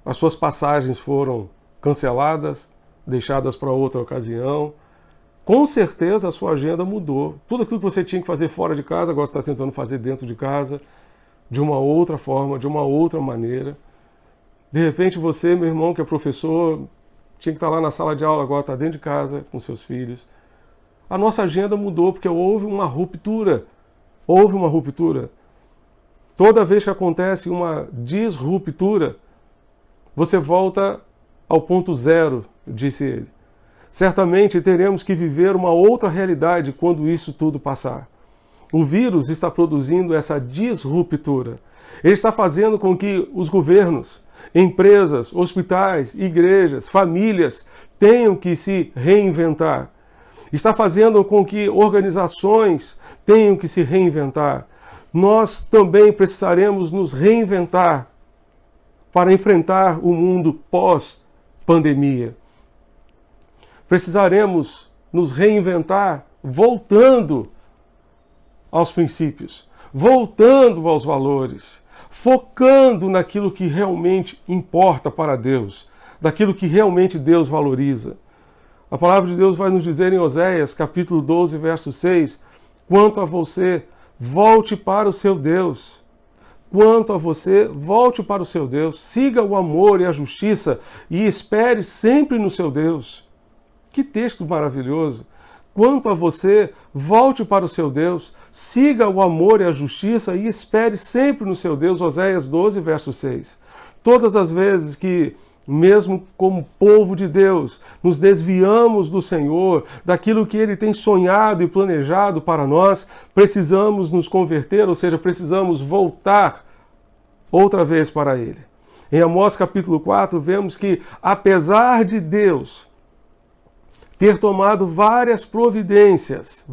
As suas passagens foram canceladas, deixadas para outra ocasião. Com certeza a sua agenda mudou. Tudo aquilo que você tinha que fazer fora de casa, agora você está tentando fazer dentro de casa, de uma outra forma, de uma outra maneira. De repente você, meu irmão, que é professor, tinha que estar lá na sala de aula, agora está dentro de casa com seus filhos. A nossa agenda mudou porque houve uma ruptura. Houve uma ruptura. Toda vez que acontece uma disruptura, você volta ao ponto zero, disse ele. Certamente teremos que viver uma outra realidade quando isso tudo passar. O vírus está produzindo essa disruptura. Ele está fazendo com que os governos, empresas, hospitais, igrejas, famílias tenham que se reinventar. Está fazendo com que organizações tenham que se reinventar. Nós também precisaremos nos reinventar para enfrentar o mundo pós-pandemia. Precisaremos nos reinventar voltando aos princípios, voltando aos valores, focando naquilo que realmente importa para Deus, daquilo que realmente Deus valoriza. A palavra de Deus vai nos dizer em Oséias, capítulo 12, verso 6, quanto a você, volte para o seu Deus, Quanto a você, volte para o seu Deus, siga o amor e a justiça e espere sempre no seu Deus. Que texto maravilhoso! Quanto a você, volte para o seu Deus, siga o amor e a justiça e espere sempre no seu Deus. Oséias 12, verso 6. Todas as vezes que, mesmo como povo de Deus, nos desviamos do Senhor, daquilo que Ele tem sonhado e planejado para nós, precisamos nos converter, ou seja, precisamos voltar outra vez para Ele. Em Amós capítulo 4, vemos que, apesar de Deus ter tomado várias providências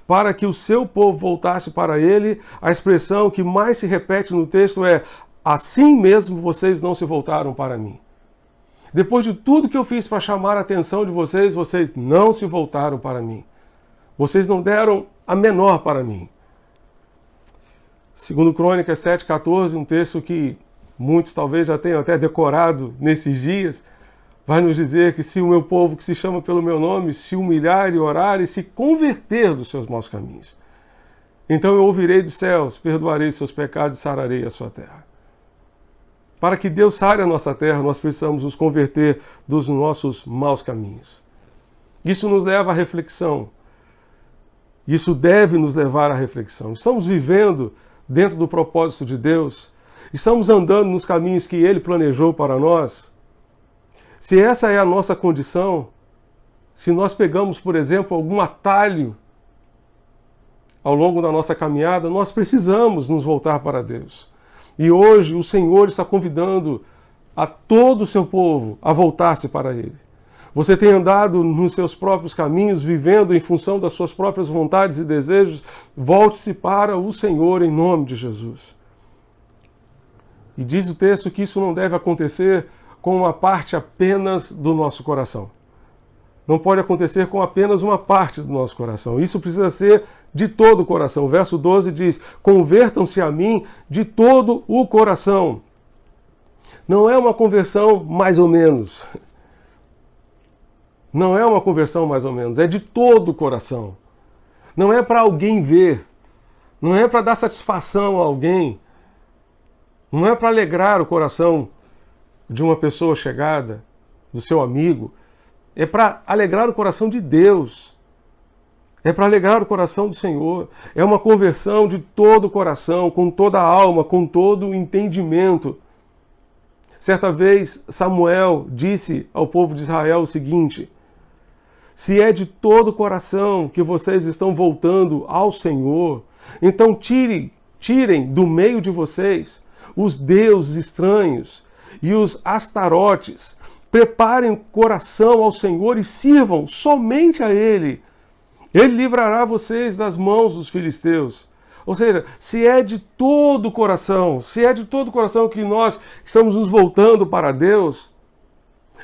para que o seu povo voltasse para Ele, a expressão que mais se repete no texto é: assim mesmo vocês não se voltaram para mim. Depois de tudo que eu fiz para chamar a atenção de vocês, vocês não se voltaram para mim. Vocês não deram a menor para mim. Segundo Crônicas 7,14, um texto que muitos talvez já tenham até decorado nesses dias, vai nos dizer que se o meu povo, que se chama pelo meu nome, se humilhar e orar e se converter dos seus maus caminhos, então eu ouvirei dos céus, perdoarei seus pecados e sararei a sua terra. Para que Deus sare a nossa terra, nós precisamos nos converter dos nossos maus caminhos. Isso nos leva à reflexão. Isso deve nos levar à reflexão. Estamos vivendo dentro do propósito de Deus? Estamos andando nos caminhos que Ele planejou para nós? Se essa é a nossa condição, se nós pegamos, por exemplo, algum atalho ao longo da nossa caminhada, nós precisamos nos voltar para Deus. E hoje o Senhor está convidando a todo o seu povo a voltar-se para Ele. Você tem andado nos seus próprios caminhos, vivendo em função das suas próprias vontades e desejos? Volte-se para o Senhor em nome de Jesus. E diz o texto que isso não deve acontecer com uma parte apenas do nosso coração. Não pode acontecer com apenas uma parte do nosso coração. Isso precisa ser de todo o coração. O verso 12 diz: convertam-se a mim de todo o coração. Não é uma conversão mais ou menos. Não é uma conversão mais ou menos. É de todo o coração. Não é para alguém ver. Não é para dar satisfação a alguém. Não é para alegrar o coração de uma pessoa chegada, do seu amigo. É para alegrar o coração de Deus. É para alegrar o coração do Senhor. É uma conversão de todo o coração, com toda a alma, com todo o entendimento. Certa vez, Samuel disse ao povo de Israel o seguinte: se é de todo o coração que vocês estão voltando ao Senhor, então tirem do meio de vocês os deuses estranhos e os astarotes. Preparem o coração ao Senhor e sirvam somente a Ele. Ele livrará vocês das mãos dos filisteus. Ou seja, se é de todo o coração, que nós estamos nos voltando para Deus,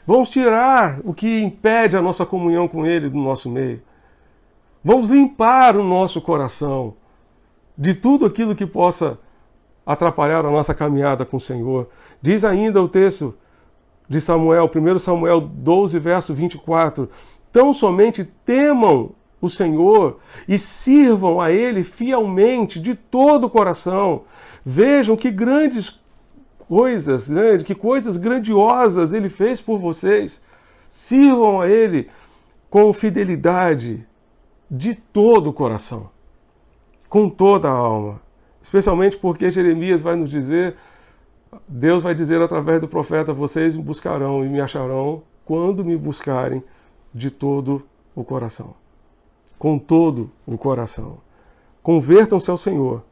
vamos tirar o que impede a nossa comunhão com Ele do nosso meio. Vamos limpar o nosso coração de tudo aquilo que possa atrapalhar a nossa caminhada com o Senhor. Diz ainda o texto de Samuel, 1 Samuel 12, verso 24, tão somente temam o Senhor e sirvam a Ele fielmente de todo o coração. Vejam que grandes coisas, que coisas grandiosas Ele fez por vocês. Sirvam a Ele com fidelidade de todo o coração, com toda a alma. Especialmente porque Jeremias vai nos dizer, Deus vai dizer através do profeta: vocês me buscarão e me acharão quando me buscarem de todo o coração. Com todo o coração. Convertam-se ao Senhor,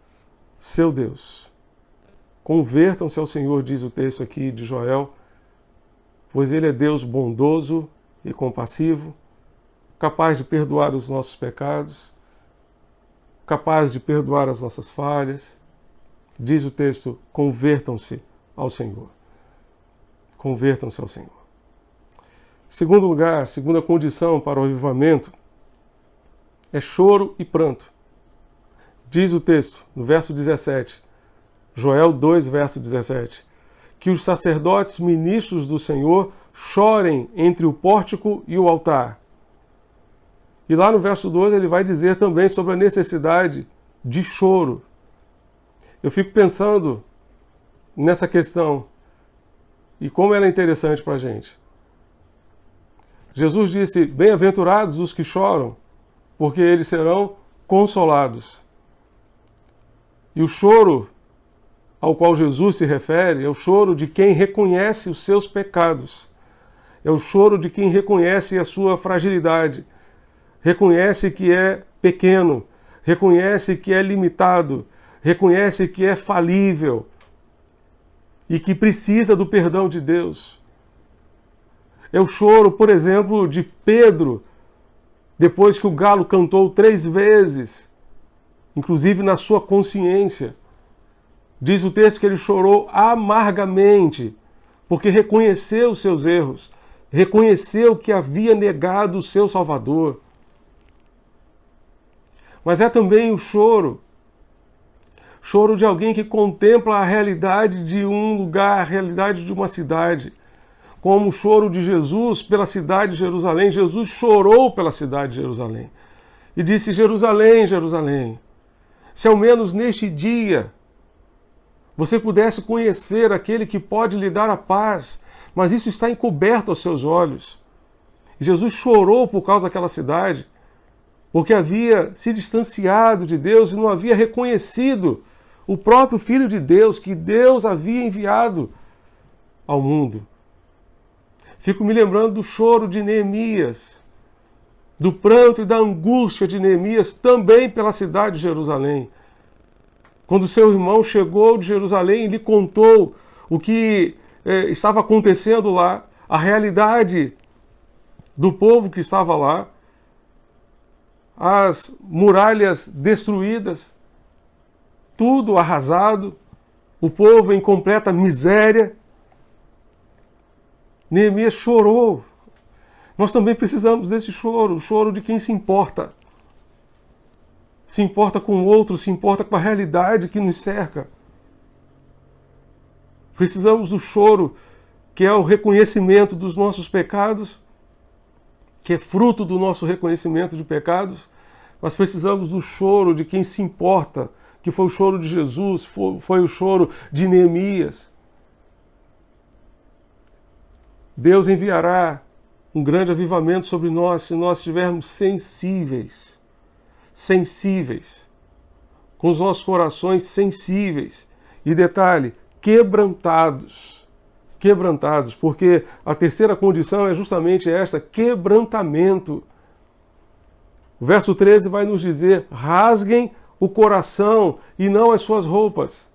seu Deus. Convertam-se ao Senhor, diz o texto aqui de Joel, pois Ele é Deus bondoso e compassivo, capaz de perdoar os nossos pecados, capaz de perdoar as nossas falhas. Diz o texto: convertam-se ao Senhor. Convertam-se ao Senhor. Segundo lugar, segunda condição para o avivamento é choro e pranto. Diz o texto, no verso 17, Joel 2, verso 17, que os sacerdotes ministros do Senhor chorem entre o pórtico e o altar. E lá no verso 12 ele vai dizer também sobre a necessidade de choro. eu fico pensando nessa questão e como ela é interessante para a gente. Jesus disse: bem-aventurados os que choram, porque eles serão consolados. E o choro ao qual Jesus se refere é o choro de quem reconhece os seus pecados. É o choro de quem reconhece a sua fragilidade, reconhece que é pequeno, reconhece que é limitado, reconhece que é falível e que precisa do perdão de Deus. É o choro, por exemplo, de Pedro, depois que o galo cantou 3 vezes, inclusive na sua consciência. Diz o texto que ele chorou amargamente, porque reconheceu os seus erros, reconheceu que havia negado o seu Salvador. Mas é também o choro de alguém que contempla a realidade de um lugar, a realidade de uma cidade. Como o choro de Jesus pela cidade de Jerusalém. Jesus chorou pela cidade de Jerusalém. E disse: Jerusalém, Jerusalém, se ao menos neste dia você pudesse conhecer aquele que pode lhe dar a paz, mas isso está encoberto aos seus olhos. E Jesus chorou por causa daquela cidade, porque havia se distanciado de Deus e não havia reconhecido o próprio Filho de Deus, que Deus havia enviado ao mundo. Fico me lembrando do choro de Neemias, do pranto e da angústia de Neemias também pela cidade de Jerusalém. Quando seu irmão chegou de Jerusalém e lhe contou o que estava acontecendo lá, a realidade do povo que estava lá, as muralhas destruídas, tudo arrasado, o povo em completa miséria. Neemias chorou. Nós também precisamos desse choro, o choro de quem se importa. Se importa com o outro, se importa com a realidade que nos cerca. Precisamos do choro, que é o reconhecimento dos nossos pecados, que é fruto do nosso reconhecimento de pecados, mas precisamos do choro de quem se importa, que foi o choro de Jesus, foi o choro de Neemias. Deus enviará um grande avivamento sobre nós se nós estivermos sensíveis, com os nossos corações sensíveis. E detalhe, quebrantados, porque a terceira condição é justamente esta, quebrantamento. O verso 13 vai nos dizer: rasguem o coração e não as suas roupas.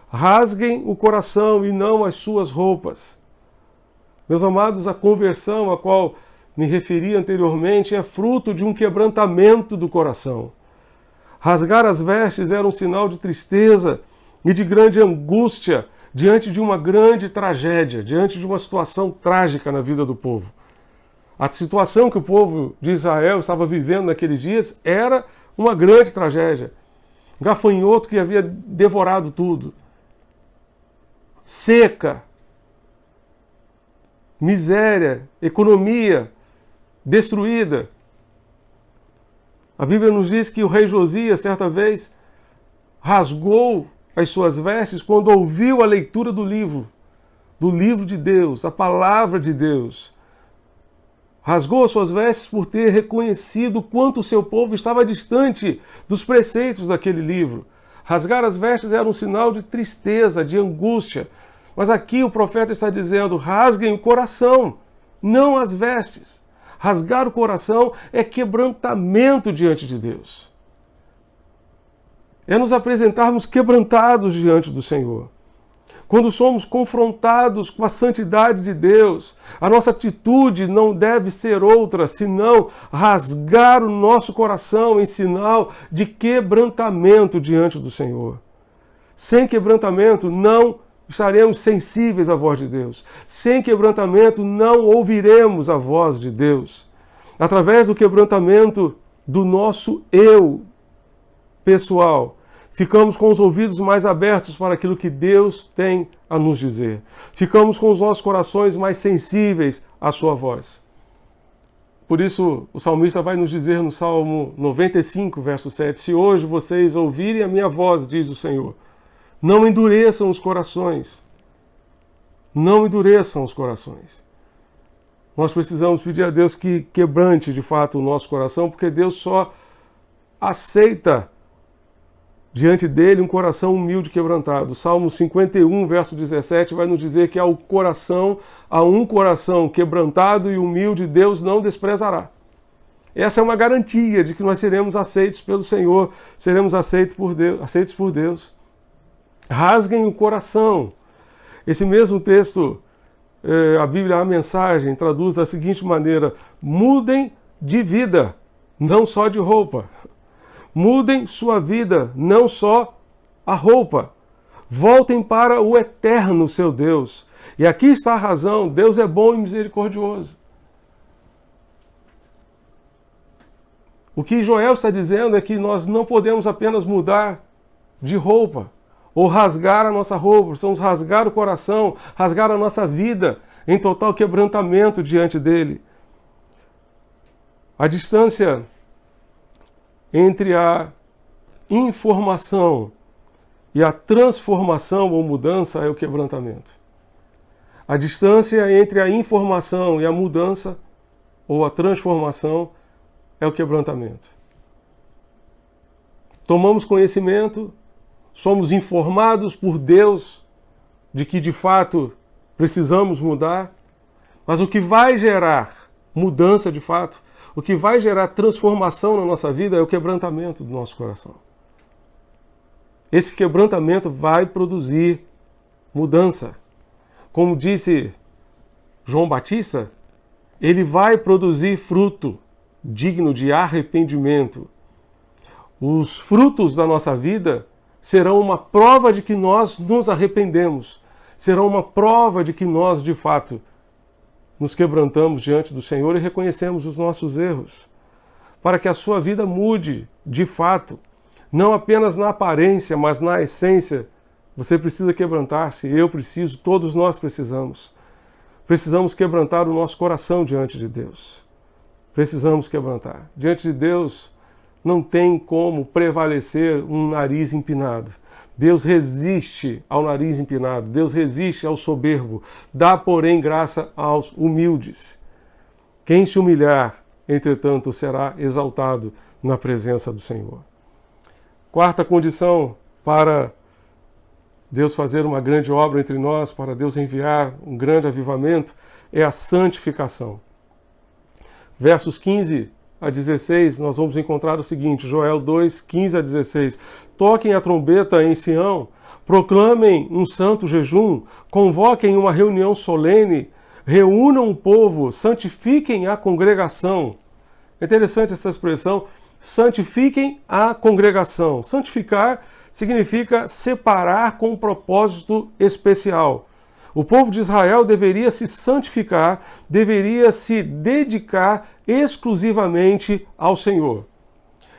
Rasguem o coração e não as suas roupas. Meus amados, a conversão a qual me referi anteriormente é fruto de um quebrantamento do coração. Rasgar as vestes era um sinal de tristeza e de grande angústia diante de uma grande tragédia, diante de uma situação trágica na vida do povo. A situação que o povo de Israel estava vivendo naqueles dias era uma grande tragédia. Gafanhoto que havia devorado tudo. Seca, miséria, economia destruída. A Bíblia nos diz que o rei Josias, certa vez, rasgou as suas vestes quando ouviu a leitura do livro de Deus, a palavra de Deus. Rasgou as suas vestes por ter reconhecido quanto o seu povo estava distante dos preceitos daquele livro. Rasgar as vestes era um sinal de tristeza, de angústia. Mas aqui o profeta está dizendo: rasguem o coração, não as vestes. Rasgar o coração é quebrantamento diante de Deus. É nos apresentarmos quebrantados diante do Senhor. Quando somos confrontados com a santidade de Deus, a nossa atitude não deve ser outra, senão rasgar o nosso coração em sinal de quebrantamento diante do Senhor. Sem quebrantamento, não estaremos sensíveis à voz de Deus. Sem quebrantamento, não ouviremos a voz de Deus. Através do quebrantamento do nosso eu pessoal, ficamos com os ouvidos mais abertos para aquilo que Deus tem a nos dizer. Ficamos com os nossos corações mais sensíveis à sua voz. Por isso, o salmista vai nos dizer no Salmo 95, verso 7, se hoje vocês ouvirem a minha voz, diz o Senhor, Não endureçam os corações. Não endureçam os corações. Nós precisamos pedir a Deus que quebrante de fato o nosso coração, porque Deus só aceita diante dele um coração humilde e quebrantado. O Salmo 51, verso 17, vai nos dizer que a um coração quebrantado e humilde Deus não desprezará. Essa é uma garantia de que nós seremos aceitos pelo Senhor, seremos aceitos por Deus. Rasguem o coração. Esse mesmo texto, a Bíblia, a Mensagem, traduz da seguinte maneira: mudem de vida, não só de roupa. Mudem sua vida, não só a roupa. Voltem para o eterno seu Deus. E aqui está a razão: Deus é bom e misericordioso. O que Joel está dizendo é que nós não podemos apenas mudar de roupa, ou rasgar a nossa roupa, precisamos rasgar o coração, rasgar a nossa vida em total quebrantamento diante dele. A distância entre a informação e a transformação ou mudança é o quebrantamento. A distância entre a informação e a mudança ou a transformação é o quebrantamento. Tomamos conhecimento, somos informados por Deus de que de fato precisamos mudar, mas o que vai gerar mudança de fato, o que vai gerar transformação na nossa vida é o quebrantamento do nosso coração. Esse quebrantamento vai produzir mudança. Como disse João Batista, ele vai produzir fruto digno de arrependimento. Os frutos da nossa vida serão uma prova de que nós nos arrependemos, serão uma prova de que nós, de fato, nos quebrantamos diante do Senhor e reconhecemos os nossos erros, para que a sua vida mude, de fato, não apenas na aparência, mas na essência. Você precisa quebrantar-se, eu preciso, todos nós precisamos. Precisamos quebrantar o nosso coração diante de Deus. Precisamos quebrantar. Diante de Deus não tem como prevalecer um nariz empinado. Deus resiste ao nariz empinado, Deus resiste ao soberbo, dá, porém, graça aos humildes. Quem se humilhar, entretanto, será exaltado na presença do Senhor. Quarta condição para Deus fazer uma grande obra entre nós, para Deus enviar um grande avivamento, é a santificação. Versos 15 a 16, nós vamos encontrar o seguinte, Joel 2, 15 a 16. Toquem a trombeta em Sião, proclamem um santo jejum, convoquem uma reunião solene, reúnam o povo, santifiquem a congregação. É interessante essa expressão, santifiquem a congregação. Santificar significa separar com um propósito especial. O povo de Israel deveria se santificar, deveria se dedicar exclusivamente ao Senhor.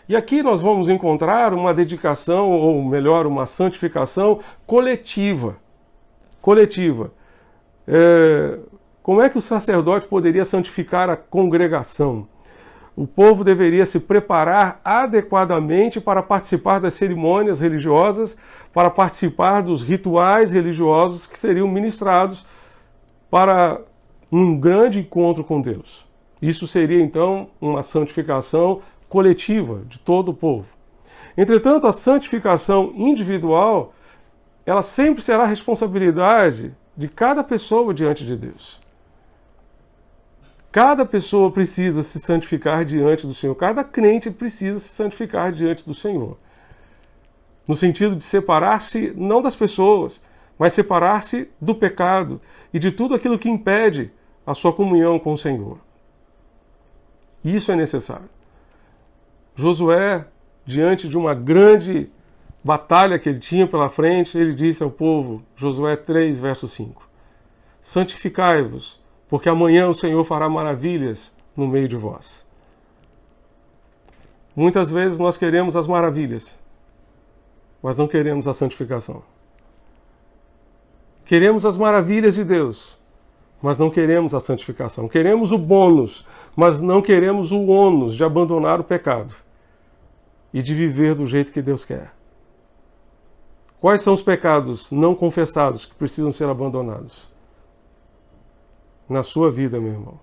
E aqui nós vamos encontrar uma dedicação, ou melhor, uma santificação coletiva. Como é que o sacerdote poderia santificar a congregação? O povo deveria se preparar adequadamente para participar das cerimônias religiosas, para participar dos rituais religiosos que seriam ministrados para um grande encontro com Deus. Isso seria, então, uma santificação coletiva de todo o povo. Entretanto, a santificação individual, ela sempre será responsabilidade de cada pessoa diante de Deus. Cada pessoa precisa se santificar diante do Senhor. Cada crente precisa se santificar diante do Senhor. No sentido de separar-se não das pessoas, mas separar-se do pecado e de tudo aquilo que impede a sua comunhão com o Senhor. Isso é necessário. Josué, diante de uma grande batalha que ele tinha pela frente, ele disse ao povo, Josué 3, verso 5, santificai-vos, porque amanhã o Senhor fará maravilhas no meio de vós. Muitas vezes nós queremos as maravilhas, mas não queremos a santificação. Queremos as maravilhas de Deus, mas não queremos a santificação. Queremos o bônus, mas não queremos o ônus de abandonar o pecado e de viver do jeito que Deus quer. Quais são os pecados não confessados que precisam ser abandonados? Na sua vida, meu irmão.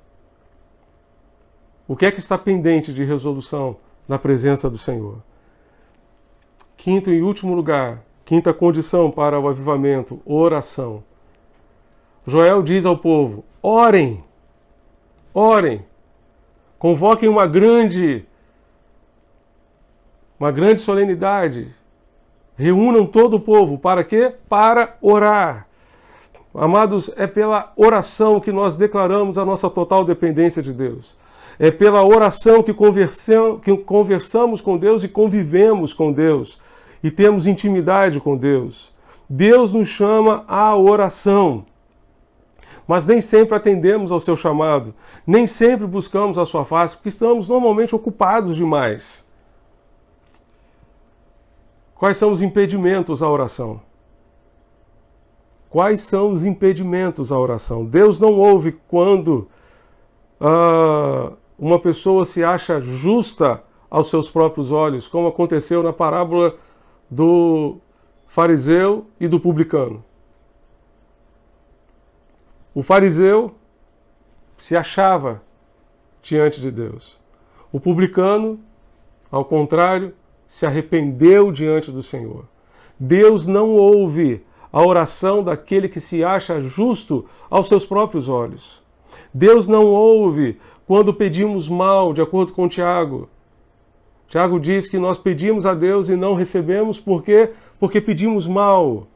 O que é que está pendente de resolução na presença do Senhor? Quinto e último lugar, quinta condição para o avivamento, oração. Joel diz ao povo: orem, orem, convoquem uma grande solenidade, reúnam todo o povo, para quê? Para orar. Amados, é pela oração que nós declaramos a nossa total dependência de Deus. É pela oração que conversamos com Deus e convivemos com Deus e temos intimidade com Deus. Deus nos chama à oração, mas nem sempre atendemos ao seu chamado, nem sempre buscamos a sua face, porque estamos normalmente ocupados demais. Quais são os impedimentos à oração? Quais são os impedimentos à oração? Deus não ouve quando uma pessoa se acha justa aos seus próprios olhos, como aconteceu na parábola do fariseu e do publicano. O fariseu se achava diante de Deus. O publicano, ao contrário, se arrependeu diante do Senhor. Deus não ouve a oração daquele que se acha justo aos seus próprios olhos. Deus não ouve quando pedimos mal, de acordo com Tiago. Tiago diz que nós pedimos a Deus e não recebemos, por quê? Porque pedimos mal.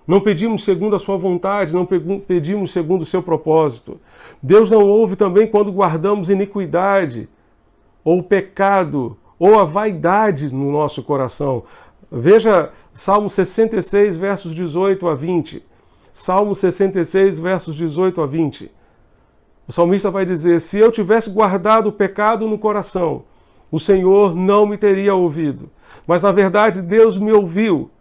Não pedimos segundo a sua vontade, não pedimos segundo o seu propósito. Deus não ouve também quando guardamos iniquidade, ou pecado, ou a vaidade no nosso coração. Veja Salmo 66, versos 18 a 20. Salmo 66, versos 18 a 20. O salmista vai dizer: se eu tivesse guardado o pecado no coração, o Senhor não me teria ouvido. Mas na verdade Deus me ouviu.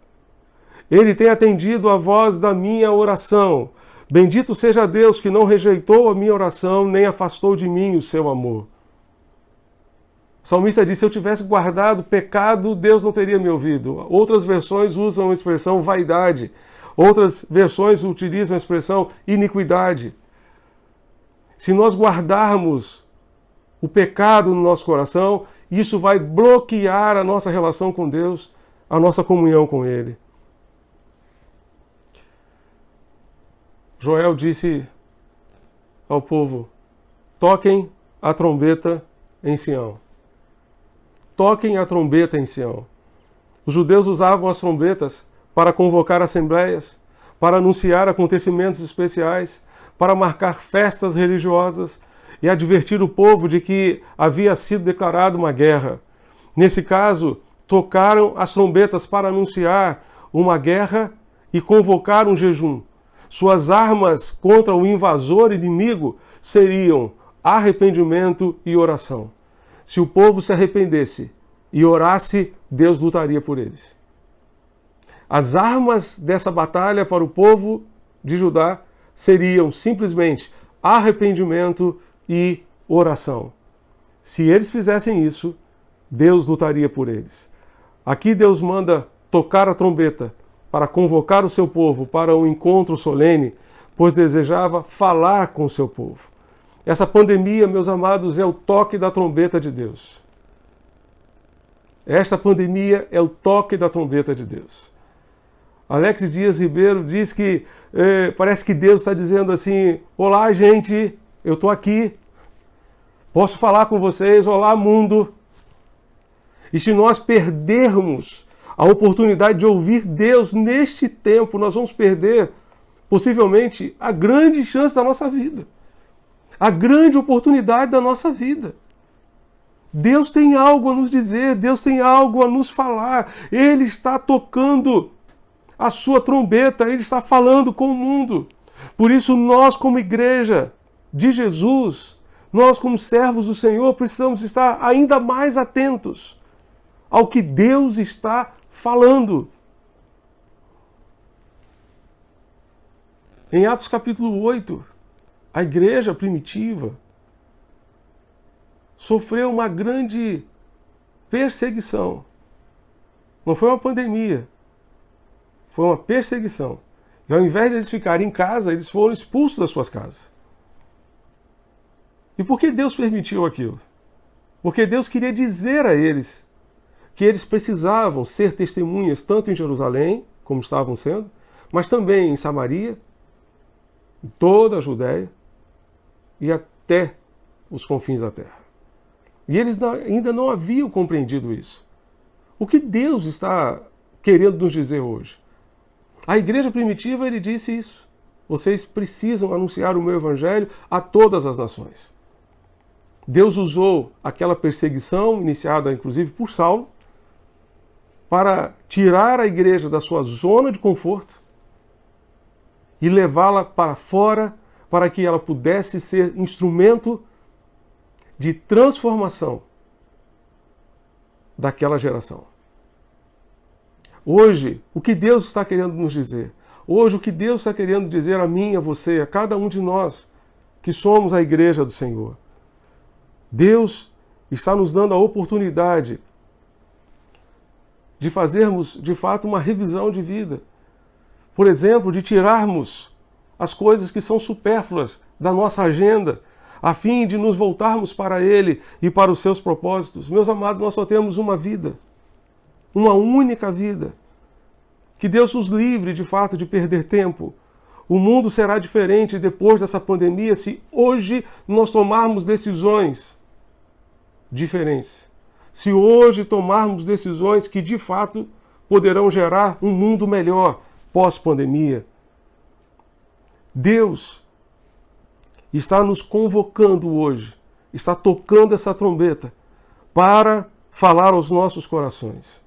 Ele tem atendido a voz da minha oração. Bendito seja Deus que não rejeitou a minha oração, nem afastou de mim o seu amor. O salmista diz: se eu tivesse guardado o pecado, Deus não teria me ouvido. Outras versões usam a expressão vaidade. Outras versões utilizam a expressão iniquidade. Se nós guardarmos o pecado no nosso coração, isso vai bloquear a nossa relação com Deus, a nossa comunhão com Ele. Joel disse ao povo: toquem a trombeta em Sião. Toquem a trombeta em Sião. Os judeus usavam as trombetas para convocar assembleias, para anunciar acontecimentos especiais, para marcar festas religiosas e advertir o povo de que havia sido declarada uma guerra. Nesse caso, tocaram as trombetas para anunciar uma guerra e convocar um jejum. Suas armas contra o invasor inimigo seriam arrependimento e oração. Se o povo se arrependesse e orasse, Deus lutaria por eles. As armas dessa batalha para o povo de Judá seriam simplesmente arrependimento e oração. Se eles fizessem isso, Deus lutaria por eles. Aqui Deus manda tocar a trombeta para convocar o seu povo para um encontro solene, pois desejava falar com o seu povo. Essa pandemia, meus amados, é o toque da trombeta de Deus. Esta pandemia é o toque da trombeta de Deus. Alex Dias Ribeiro diz que parece que Deus está dizendo assim: olá, gente, eu estou aqui, posso falar com vocês, olá, mundo. E se nós perdermos a oportunidade de ouvir Deus neste tempo, nós vamos perder, possivelmente, a grande chance da nossa vida. A grande oportunidade da nossa vida. Deus tem algo a nos dizer, Deus tem algo a nos falar. Ele está tocando a sua trombeta, Ele está falando com o mundo. Por isso nós, como igreja de Jesus, nós como servos do Senhor, precisamos estar ainda mais atentos ao que Deus está falando. Em Atos capítulo 8, a igreja primitiva sofreu uma grande perseguição. Não foi uma pandemia. Foi uma perseguição. E ao invés de eles ficarem em casa, eles foram expulsos das suas casas. E por que Deus permitiu aquilo? Porque Deus queria dizer a eles que eles precisavam ser testemunhas tanto em Jerusalém, como estavam sendo, mas também em Samaria, em toda a Judéia e até os confins da terra. E eles ainda não haviam compreendido isso. O que Deus está querendo nos dizer hoje? A igreja primitiva, ele disse isso. Vocês precisam anunciar o meu evangelho a todas as nações. Deus usou aquela perseguição, iniciada inclusive por Saulo, para tirar a igreja da sua zona de conforto e levá-la para fora, para que ela pudesse ser instrumento de transformação daquela geração. Hoje, o que Deus está querendo nos dizer? Hoje, o que Deus está querendo dizer a mim, a você, a cada um de nós, que somos a igreja do Senhor? Deus está nos dando a oportunidade de fazermos, de fato, uma revisão de vida. Por exemplo, de tirarmos as coisas que são supérfluas da nossa agenda, a fim de nos voltarmos para Ele e para os seus propósitos. Meus amados, nós só temos uma vida, uma única vida. Que Deus nos livre, de fato, de perder tempo. O mundo será diferente depois dessa pandemia se hoje nós tomarmos decisões diferentes. Se hoje tomarmos decisões que, de fato, poderão gerar um mundo melhor pós-pandemia. Deus está nos convocando hoje, está tocando essa trombeta para falar aos nossos corações.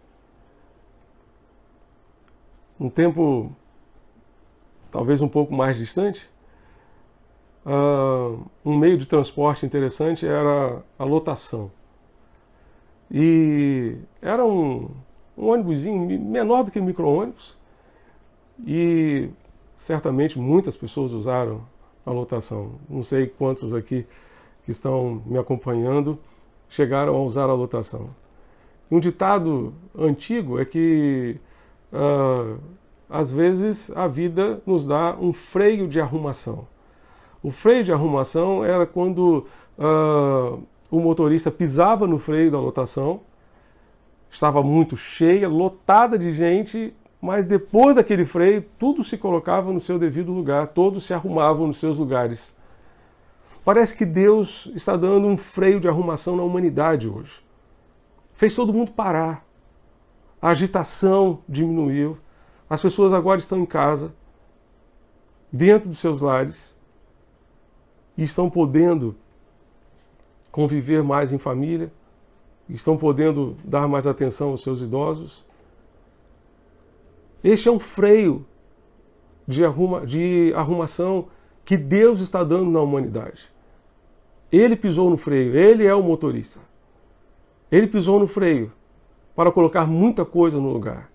Um tempo, talvez um pouco mais distante, um meio de transporte interessante era a lotação. E era um ônibusinho menor do que micro-ônibus, e certamente muitas pessoas usaram a lotação. Não sei quantos aqui que estão me acompanhando chegaram a usar a lotação. Um ditado antigo é que às vezes a vida nos dá um freio de arrumação. O freio de arrumação era quando o motorista pisava no freio da lotação, estava muito cheia, lotada de gente, mas depois daquele freio, tudo se colocava no seu devido lugar, todos se arrumavam nos seus lugares. Parece que Deus está dando um freio de arrumação na humanidade hoje. Fez todo mundo parar. A agitação diminuiu. As pessoas agora estão em casa, dentro dos seus lares, e estão podendo conviver mais em família, estão podendo dar mais atenção aos seus idosos. Este é um freio de arrumação que Deus está dando na humanidade. Ele pisou no freio, ele é o motorista. Ele pisou no freio para colocar muita coisa no lugar.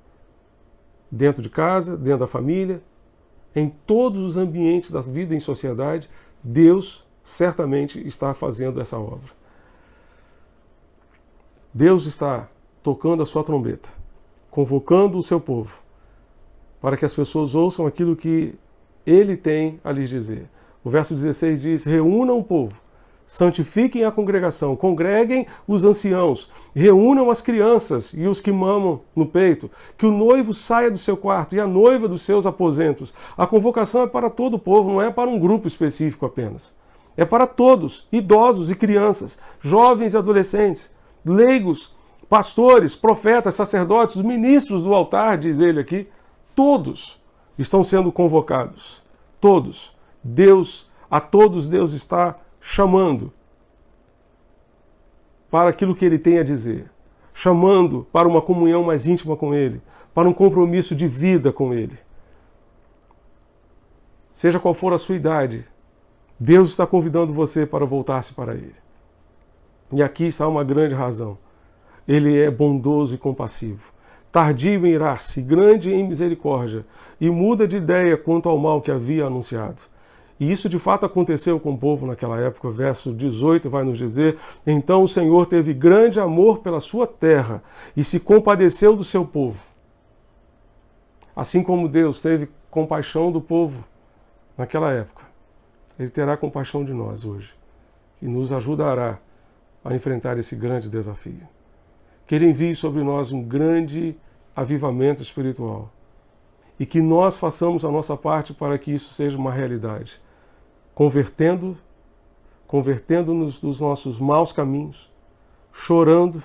Dentro de casa, dentro da família, em todos os ambientes da vida em sociedade, Deus certamente está fazendo essa obra. Deus está tocando a sua trombeta, convocando o seu povo, para que as pessoas ouçam aquilo que Ele tem a lhes dizer. O verso 16 diz: reúnam o povo, santifiquem a congregação, congreguem os anciãos, reúnam as crianças e os que mamam no peito, que o noivo saia do seu quarto e a noiva dos seus aposentos. A convocação é para todo o povo, não é para um grupo específico apenas. É para todos, idosos e crianças, jovens e adolescentes, leigos, pastores, profetas, sacerdotes, ministros do altar, diz ele aqui. Todos estão sendo convocados. Todos. A todos Deus está chamando para aquilo que Ele tem a dizer. Chamando para uma comunhão mais íntima com Ele. Para um compromisso de vida com Ele. Seja qual for a sua idade, Deus está convidando você para voltar-se para Ele. E aqui está uma grande razão. Ele é bondoso e compassivo, tardio em irar-se, grande em misericórdia, e muda de ideia quanto ao mal que havia anunciado. E isso de fato aconteceu com o povo naquela época. Verso 18 vai nos dizer: então o Senhor teve grande amor pela sua terra e se compadeceu do seu povo. Assim como Deus teve compaixão do povo naquela época, Ele terá compaixão de nós hoje e nos ajudará a enfrentar esse grande desafio. Que Ele envie sobre nós um grande avivamento espiritual e que nós façamos a nossa parte para que isso seja uma realidade, convertendo-nos dos nossos maus caminhos, chorando,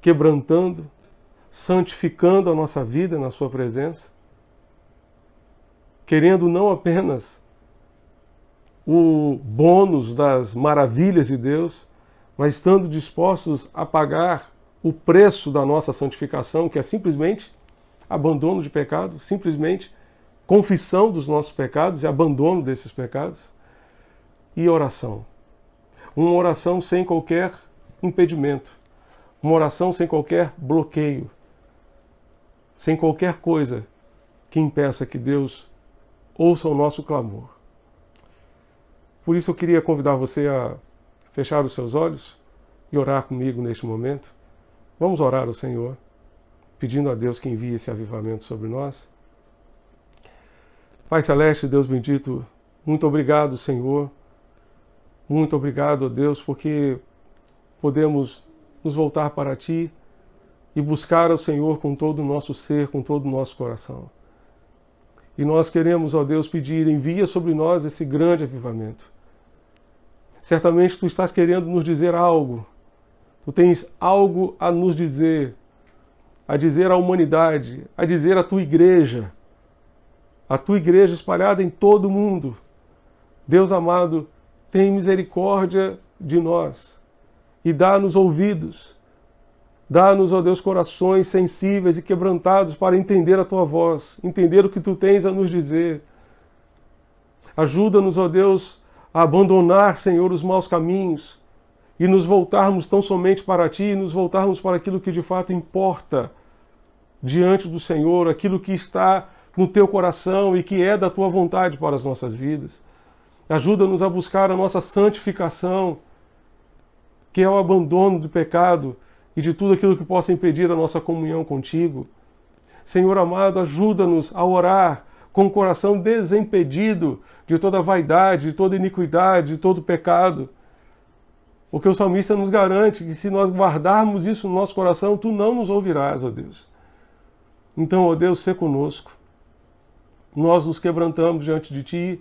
quebrantando, santificando a nossa vida na Sua presença, querendo não apenas o bônus das maravilhas de Deus, mas estando dispostos a pagar o preço da nossa santificação, que é simplesmente abandono de pecado, simplesmente confissão dos nossos pecados e abandono desses pecados, e oração. Uma oração sem qualquer impedimento, uma oração sem qualquer bloqueio, sem qualquer coisa que impeça que Deus ouça o nosso clamor. Por isso eu queria convidar você a fechar os seus olhos e orar comigo neste momento. Vamos orar ao Senhor, pedindo a Deus que envie esse avivamento sobre nós. Pai Celeste, Deus bendito, muito obrigado, Senhor. Muito obrigado, ó Deus, porque podemos nos voltar para Ti e buscar ao Senhor com todo o nosso ser, com todo o nosso coração. E nós queremos, ó Deus, pedir, envia sobre nós esse grande avivamento. Certamente Tu estás querendo nos dizer algo. Tu tens algo a nos dizer, a dizer à humanidade, a dizer à Tua igreja espalhada em todo o mundo. Deus amado, tem misericórdia de nós e dá-nos ouvidos. Dá-nos, ó Deus, corações sensíveis e quebrantados para entender a Tua voz, entender o que Tu tens a nos dizer. Ajuda-nos, ó Deus, a abandonar, Senhor, os maus caminhos e nos voltarmos tão somente para Ti e nos voltarmos para aquilo que de fato importa diante do Senhor, aquilo que está no Teu coração e que é da Tua vontade para as nossas vidas. Ajuda-nos a buscar a nossa santificação, que é o abandono do pecado e de tudo aquilo que possa impedir a nossa comunhão contigo. Senhor amado, ajuda-nos a orar com o coração desimpedido de toda vaidade, de toda iniquidade, de todo pecado. Porque o salmista nos garante que se nós guardarmos isso no nosso coração, Tu não nos ouvirás, ó Deus. Então, ó Deus, sê conosco. Nós nos quebrantamos diante de Ti,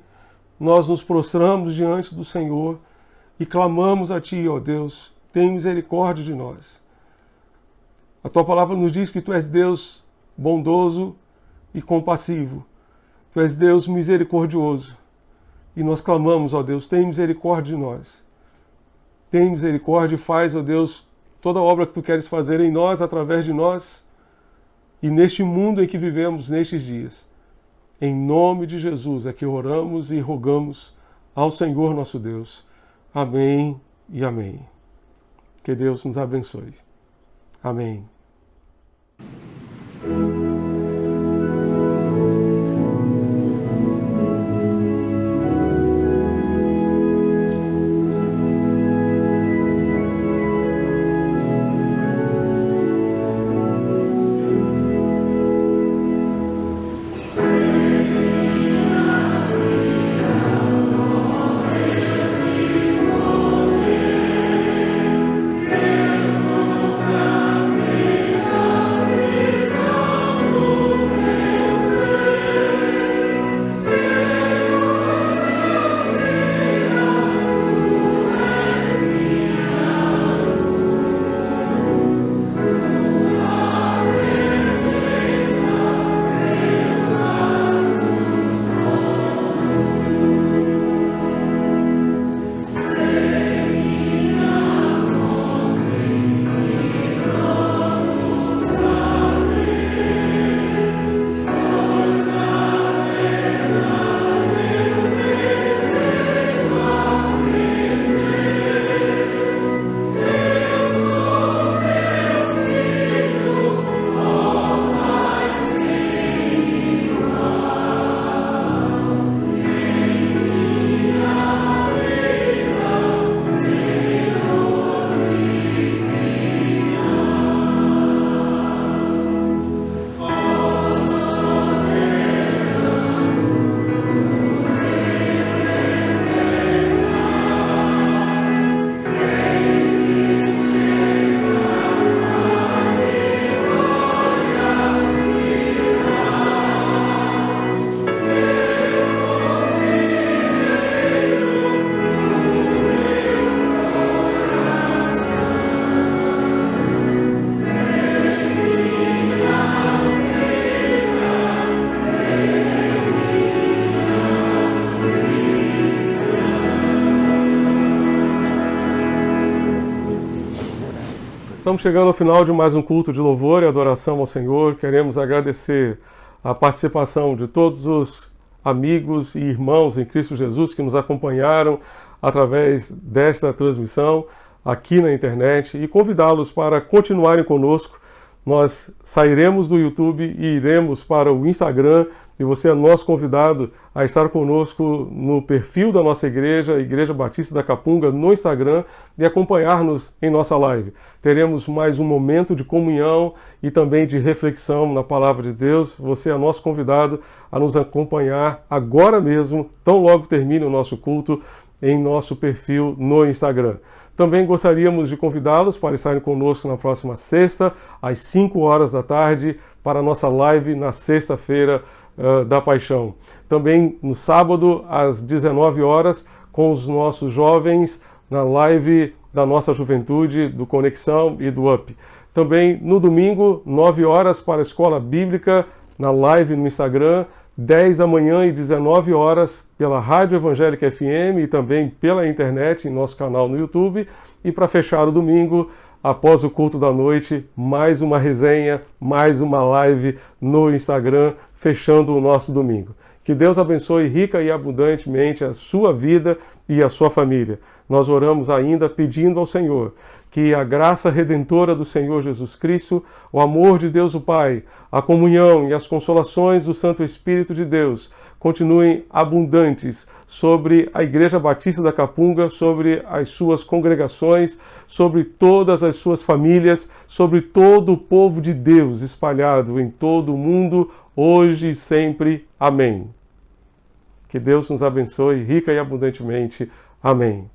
nós nos prostramos diante do Senhor e clamamos a Ti, ó Deus, tem misericórdia de nós. A Tua palavra nos diz que Tu és Deus bondoso e compassivo. Tu és Deus misericordioso. E nós clamamos, ó Deus, tem misericórdia de nós. Tem misericórdia e faz, ó Deus, toda a obra que Tu queres fazer em nós, através de nós e neste mundo em que vivemos nestes dias. Em nome de Jesus é que oramos e rogamos ao Senhor nosso Deus. Amém e amém. Que Deus nos abençoe. Amém. Amém. Estamos chegando ao final de mais um culto de louvor e adoração ao Senhor. Queremos agradecer a participação de todos os amigos e irmãos em Cristo Jesus que nos acompanharam através desta transmissão aqui na internet e convidá-los para continuarem conosco. Nós sairemos do YouTube e iremos para o Instagram e você é nosso convidado a estar conosco no perfil da nossa igreja, Igreja Batista da Capunga, no Instagram e acompanhar-nos em nossa live. Teremos mais um momento de comunhão e também de reflexão na Palavra de Deus. Você é nosso convidado a nos acompanhar agora mesmo, tão logo termine o nosso culto, em nosso perfil no Instagram. Também gostaríamos de convidá-los para estarem conosco na próxima sexta, às 5 horas da tarde, para a nossa live na sexta-feira da Paixão. Também no sábado, às 19 horas, com os nossos jovens, na live da nossa juventude, do Conexão e do UP. Também no domingo, 9 horas, para a Escola Bíblica, na live no Instagram, 10 da manhã e 19 horas pela Rádio Evangélica FM e também pela internet em nosso canal no YouTube. E para fechar o domingo, após o culto da noite, mais uma resenha, mais uma live no Instagram, fechando o nosso domingo. Que Deus abençoe rica e abundantemente a sua vida e a sua família. Nós oramos ainda pedindo ao Senhor que a graça redentora do Senhor Jesus Cristo, o amor de Deus o Pai, a comunhão e as consolações do Santo Espírito de Deus continuem abundantes sobre a Igreja Batista da Capunga, sobre as suas congregações, sobre todas as suas famílias, sobre todo o povo de Deus espalhado em todo o mundo, hoje e sempre. Amém. Que Deus nos abençoe rica e abundantemente. Amém.